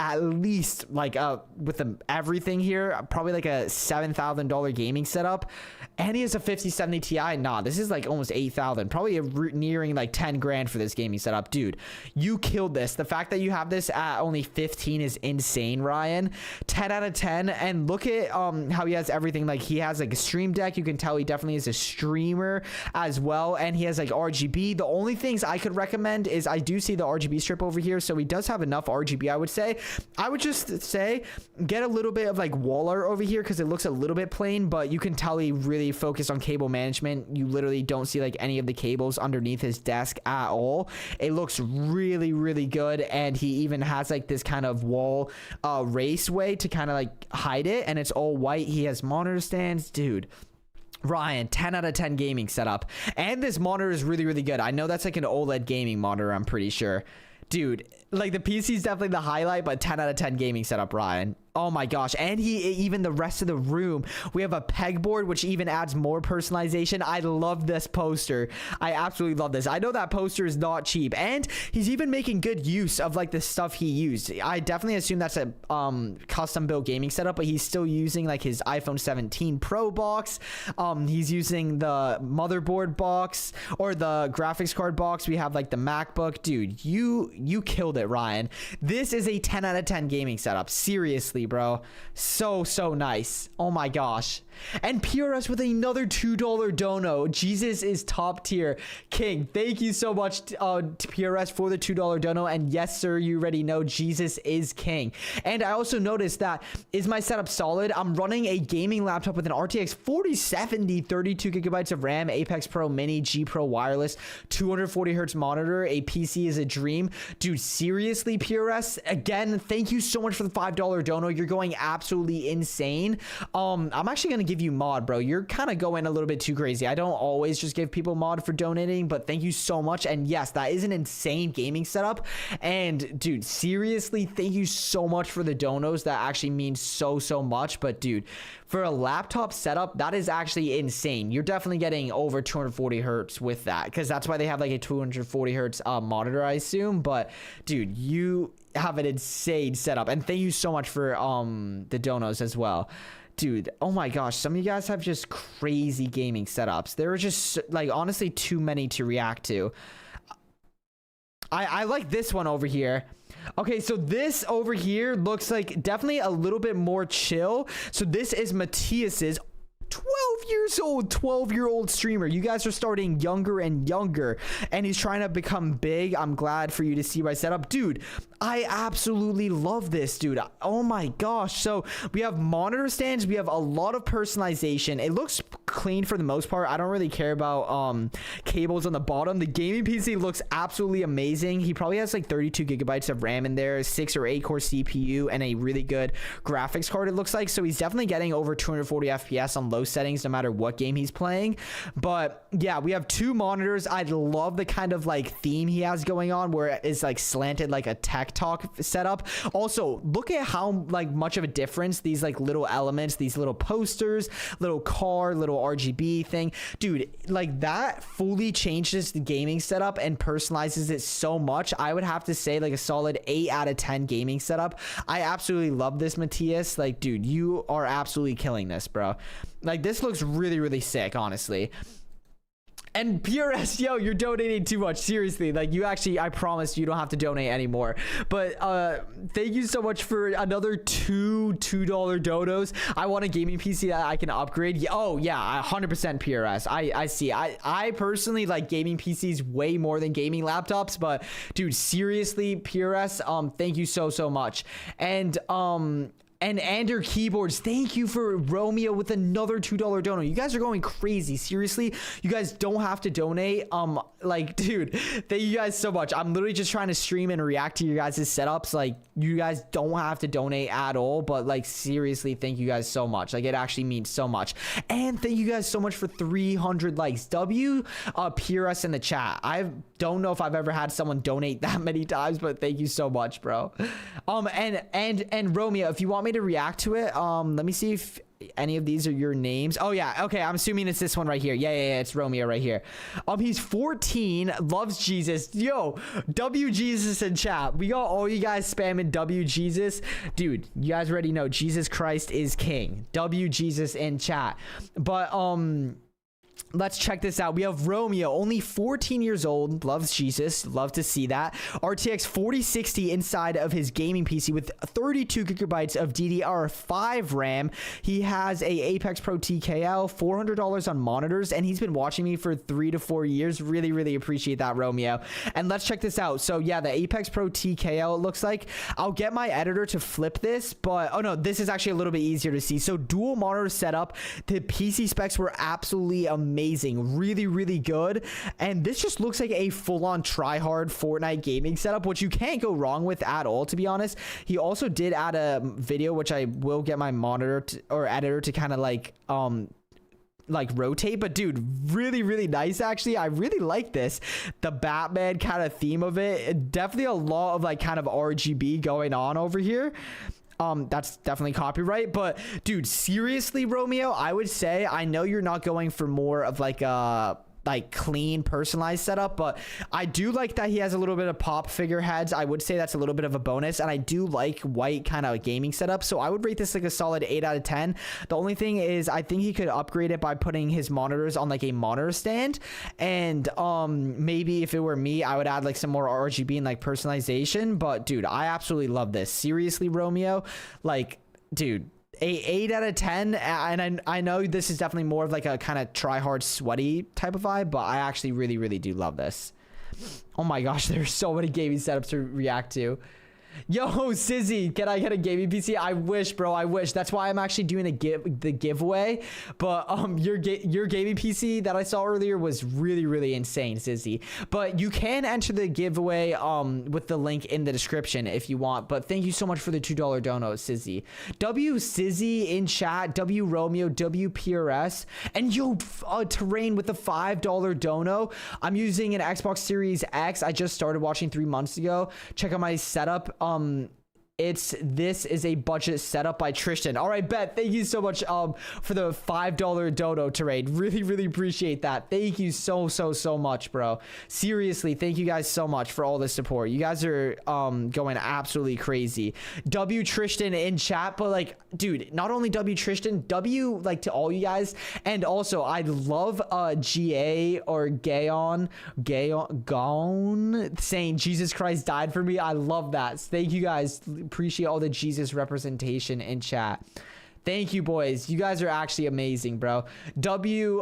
like with everything here, probably like a $7,000 gaming setup. And he has a 5070 Ti. Nah, this is like almost 8,000, probably nearing like 10 grand for this gaming setup. Dude, you killed this. The fact that you have this at only 15 is insane, Ryan. 10 out of 10. And look at how he has everything. Like he has like a stream deck. You can tell he definitely is a streamer as well. And he has like RGB. The only things I could recommend is I do see the RGB strip over here, so he does have enough RGB. I would say I would just say get a little bit of like wall art over here because it looks a little bit plain, but you can tell he really focused on cable management. You literally don't see like any of the cables underneath his desk at all. It looks really good, and he even has like this kind of wall raceway to kind of like hide it, and it's all white. He has monitor stands. Dude, Ryan, 10 out of 10 gaming setup. And this monitor is really good. I know that's like an OLED gaming monitor, I'm pretty sure. Dude, like the PC is definitely the highlight, but 10 out of 10 gaming setup, Ryan. Oh my gosh. And even the rest of the room, we have a pegboard, which even adds more personalization. I love this poster. I absolutely love this. I know that poster is not cheap, and he's even making good use of like the stuff he used. I definitely assume that's a custom built gaming setup, but he's still using like his iPhone 17 Pro box. He's using the motherboard box or the graphics card box. We have like the MacBook. Dude, you killed it, Ryan. This is a 10 out of 10 gaming setup. Seriously, bro. So nice. Oh my gosh. And PRS with another $2 dono. Jesus is top tier. King, thank you so much to PRS for the $2 dono. And yes, sir, you already know Jesus is king. And I also noticed that, is my setup solid? I'm running a gaming laptop with an RTX 4070, 32 gigabytes of RAM, Apex Pro Mini, G Pro wireless, 240 hertz monitor. A PC is a dream. Dude, seriously, PRS, again, thank you so much for the $5 dono. You're going absolutely insane. I'm actually gonna give you mod, bro. You're kind of going a little bit too crazy. I don't always just give people mod for donating, but thank you so much. And yes, that is an insane gaming setup. And dude, seriously, thank you so much for the donos. That actually means so much. But dude, for a laptop setup, that is actually insane. You're definitely getting over 240 hertz with that, because that's why they have like a 240 hertz monitor, I assume. But dude, you have an insane setup, and thank you so much for the donos as well. Dude, oh my gosh, some of you guys have just crazy gaming setups. There are just like honestly too many to react to. I like this one over here. Okay, so this over here looks like definitely a little bit more chill. So this is Matthias's 12 years old, 12-year-old streamer. You guys are starting younger and younger, and he's trying to become big. I'm glad for you to see my setup. Dude, I absolutely love this, dude. Oh my gosh. So we have monitor stands. We have a lot of personalization. It looks clean for the most part. I don't really care about cables on the bottom. The gaming PC looks absolutely amazing. He probably has like 32 gigabytes of RAM in there, 6 or 8 core CPU, and a really good graphics card, it looks like. So he's definitely getting over 240 FPS on low settings no matter what game he's playing. But yeah, we have 2 monitors. I love the kind of like theme he has going on, where it's like slanted like a tech talk setup. Also, look at how like much of a difference these like little elements, these little posters, little car, little RGB thing, dude, like that fully changes the gaming setup and personalizes it so much. I would have to say like a solid 8 out of 10 gaming setup. I absolutely love this, Matthias. Like, dude, you are absolutely killing this, bro. Like, this looks really sick, honestly. And PRS, yo, you're donating too much. Seriously, like, you actually, I promise you don't have to donate anymore. But thank you so much for another $2 donos. I want a gaming PC that I can upgrade. Oh yeah, 100% PRS. I see. I personally like gaming PCs way more than gaming laptops. But dude, seriously, PRS, thank you so much. And your keyboards, thank you for Romeo with another $2 dono. You guys are going crazy. Seriously, you guys don't have to donate. Like, dude, thank you guys so much. I'm literally just trying to stream and react to your guys' setups. Like, you guys don't have to donate at all, but like, seriously, thank you guys so much. Like, it actually means so much. And thank you guys so much for 300 likes. PRS in the chat. I don't know if I've ever had someone donate that many times, but thank you so much, bro. And Romeo, if you want me to react to it, let me see any of these are your names. Oh yeah, okay, I'm assuming it's this one right here. Yeah, it's Romeo right here. He's 14, loves Jesus. Yo, W Jesus in chat. We got all you guys spamming W Jesus. Dude, you guys already know Jesus Christ is king. W Jesus in chat. But let's check this out. We have Romeo, only 14 years old, loves Jesus, love to see that. RTX 4060 inside of his gaming PC with 32 gigabytes of DDR5 RAM. He has a Apex Pro TKL, $400 on monitors, and he's been watching me for 3 to 4 years. Really appreciate that, Romeo. And let's check this out. So yeah, the Apex Pro TKL, it looks like. I'll get my editor to flip this, but oh no, this is actually a little bit easier to see. So dual monitor setup, the PC specs were absolutely amazing, really good, and this just looks like a full-on try-hard Fortnite gaming setup, which you can't go wrong with at all, to be honest. He also did add a video, which I will get my monitor or editor to kind of like rotate, but dude, really nice. Actually, I really like this, the Batman kind of theme of it. Definitely a lot of like kind of RGB going on over here. That's definitely copyright, but dude, seriously, Romeo, I would say, I know you're not going for more of like a clean personalized setup, but I do like that he has a little bit of pop figureheads. I would say that's a little bit of a bonus, and I do like white kind of gaming setup, so I would rate this like a solid 8 out of 10. The only thing is I think he could upgrade it by putting his monitors on like a monitor stand, and maybe if it were me, I would add like some more RGB and like personalization. But dude, I absolutely love this. Seriously, Romeo, like, dude, 8 out of 10, and I know this is definitely more of like a kind of try hard sweaty type of vibe, but I actually really do love this. Oh my gosh, there's so many gaming setups to react to. Yo, Sizzy, can I get a gaming PC? I wish, bro. I wish. That's why I'm actually doing the giveaway. But your gaming PC that I saw earlier was really insane, Sizzy. But you can enter the giveaway with the link in the description if you want. But thank you so much for the $2 dono, Sizzy. W Sizzy in chat. W Romeo. W PRS. And yo, Terrain with the $5 dono. I'm using an Xbox Series X. I just started watching 3 months ago. Check out my setup. This is a budget setup by Tristan. All right, bet. Thank you so much for the $5 dono trade. Really appreciate that. Thank you so much, bro. Seriously, thank you guys so much for all the support. You guys are going absolutely crazy. W Tristan in chat, but like, dude, not only W Tristan, W like to all you guys, and also I love GA or Gaon saying Jesus Christ died for me. I love that. Thank you guys. Appreciate all the Jesus representation in chat. Thank you, boys. You guys are actually amazing, bro. W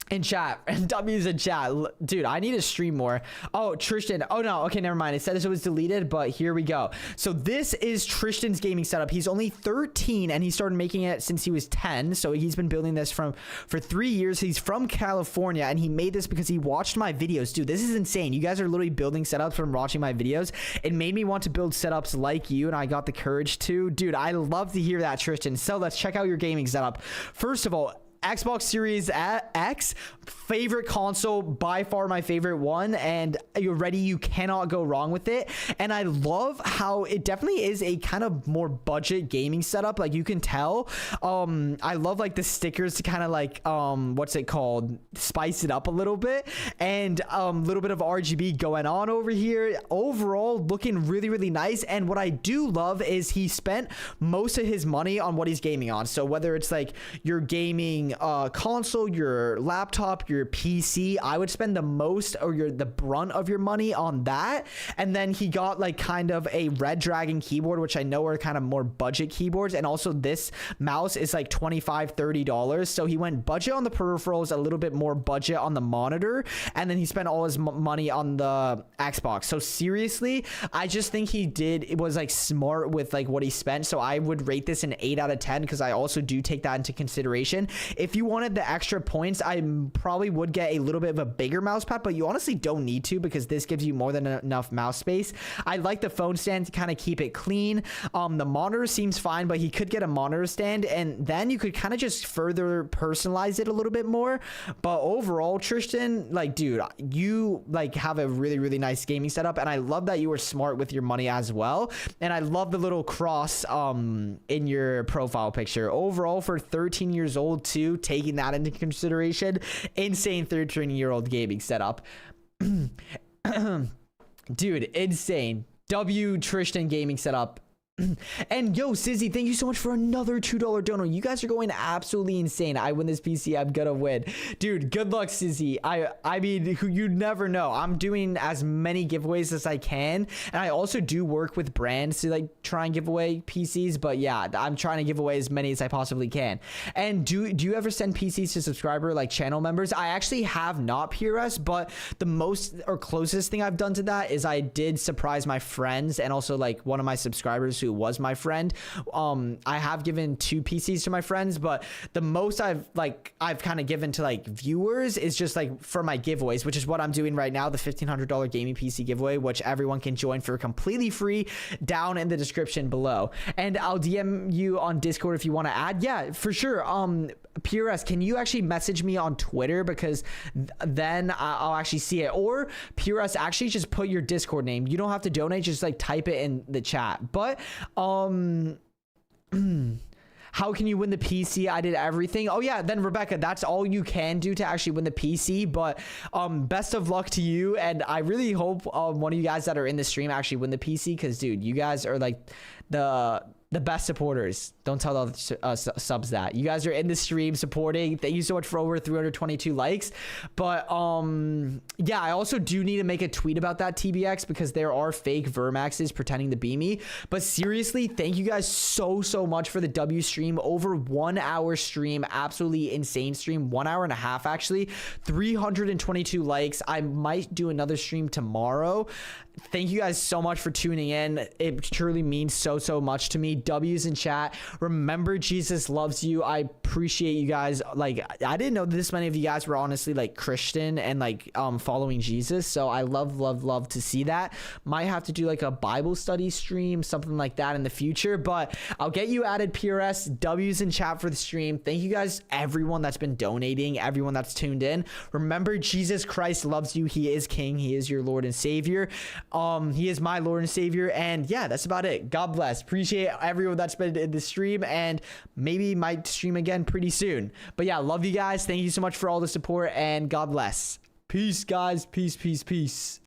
in chat, and W's in chat. Dude, I need to stream more. Oh, Tristan. Oh no, okay, never mind. It said it was deleted, but here we go. So this is Tristan's gaming setup. He's only 13 and he started making it since he was 10. So he's been building this for 3 years. He's from California, and he made this because he watched my videos. Dude, this is insane. You guys are literally building setups from watching my videos. It made me want to build setups like you, and I got the courage to. Dude, I love to hear that, Tristan. So let's check out your gaming setup. First of all, Xbox Series X, favorite console, by far my favorite one, and you're ready, you cannot go wrong with it. And I love how it definitely is a kind of more budget gaming setup, like you can tell. I love like the stickers to kind of like what's it called, spice it up a little bit, and little bit of RGB going on over here. Overall looking really nice. And what I do love is he spent most of his money on what he's gaming on. So whether it's like your gaming console, your laptop, your PC, I would spend the most or the brunt of your money on that. And then he got like kind of a Red Dragon keyboard, which I know are kind of more budget keyboards, and also this mouse is like $25-30. So he went budget on the peripherals, a little bit more budget on the monitor, and then he spent all his money on the Xbox. So seriously, I just think it was like smart with like what he spent. So I would rate this an 8 out of 10 because I also do take that into consideration.
if you wanted the extra points, I probably would get a little bit of a bigger mouse pad, but you honestly don't need to because this gives you more than enough mouse space. I like the phone stand to kind of keep it clean. The monitor seems fine, but he could get a monitor stand, and then you could kind of just further personalize it a little bit more. But overall, Tristan, like, dude, you like have a really, really nice gaming setup, and I love that you were smart with your money as well. And I love the little cross in your profile picture. Overall, for 13 years old too, taking that into consideration, insane 13-year-old gaming setup. Dude, insane. W Tristan gaming setup. And yo, Sizzy, thank you so much for another $2 dono. You guys are going absolutely insane. I win this PC, I'm gonna win. Dude, good luck, Sizzy. I mean, you never know. I'm doing as many giveaways as I can, and I also do work with brands to like try and give away PCs. But yeah, I'm trying to give away as many as I possibly can. And do you ever send PCs to subscriber like channel members? I actually have not, PRS, but the most or closest thing I've done to that is I did surprise my friends and also like one of my subscribers who was my friend. I have given 2 PCs to my friends, but the most I've kind of given to like viewers is just like for my giveaways, which is what I'm doing right now, the $1,500 gaming PC giveaway, which everyone can join for completely free down in the description below. And I'll DM you on Discord if you want to add. Yeah, for sure. PRS, can you actually message me on Twitter, because then I'll actually see it. Or PRS, actually just put your Discord name. You don't have to donate, just like type it in the chat. But how can you win the PC? I did everything. Oh yeah, then Rebecca, that's all you can do to actually win the PC. But best of luck to you, and I really hope one of you guys that are in the stream actually win the PC, because dude, you guys are like the best supporters. Don't tell the other subs that. You guys are in the stream supporting. Thank you so much for over 322 likes. But yeah, I also do need to make a tweet about that, TBX, because there are fake Vermaxes pretending to be me. But seriously, thank you guys so much for the W stream. Over 1 hour stream, absolutely insane stream. 1 hour and a half actually. 322 likes. I might do another stream tomorrow. Thank you guys so much for tuning in. It truly means so much to me. W's in chat. Remember, Jesus loves you. I appreciate you guys. Like, I didn't know this many of you guys were honestly like Christian and like following Jesus. So I love to see that. Might have to do like a Bible study stream, something like that in the future. But I'll get you added, PRS. W's in chat for the stream. Thank you guys, everyone that's been donating, everyone that's tuned in. Remember, Jesus Christ loves you. He is King. He is your Lord and Savior. He is my Lord and Savior. And yeah, that's about it. God bless. Appreciate everyone that's been in the stream, and maybe might stream again pretty soon. But yeah, love you guys. Thank you so much for all the support, and God bless. Peace, guys. Peace.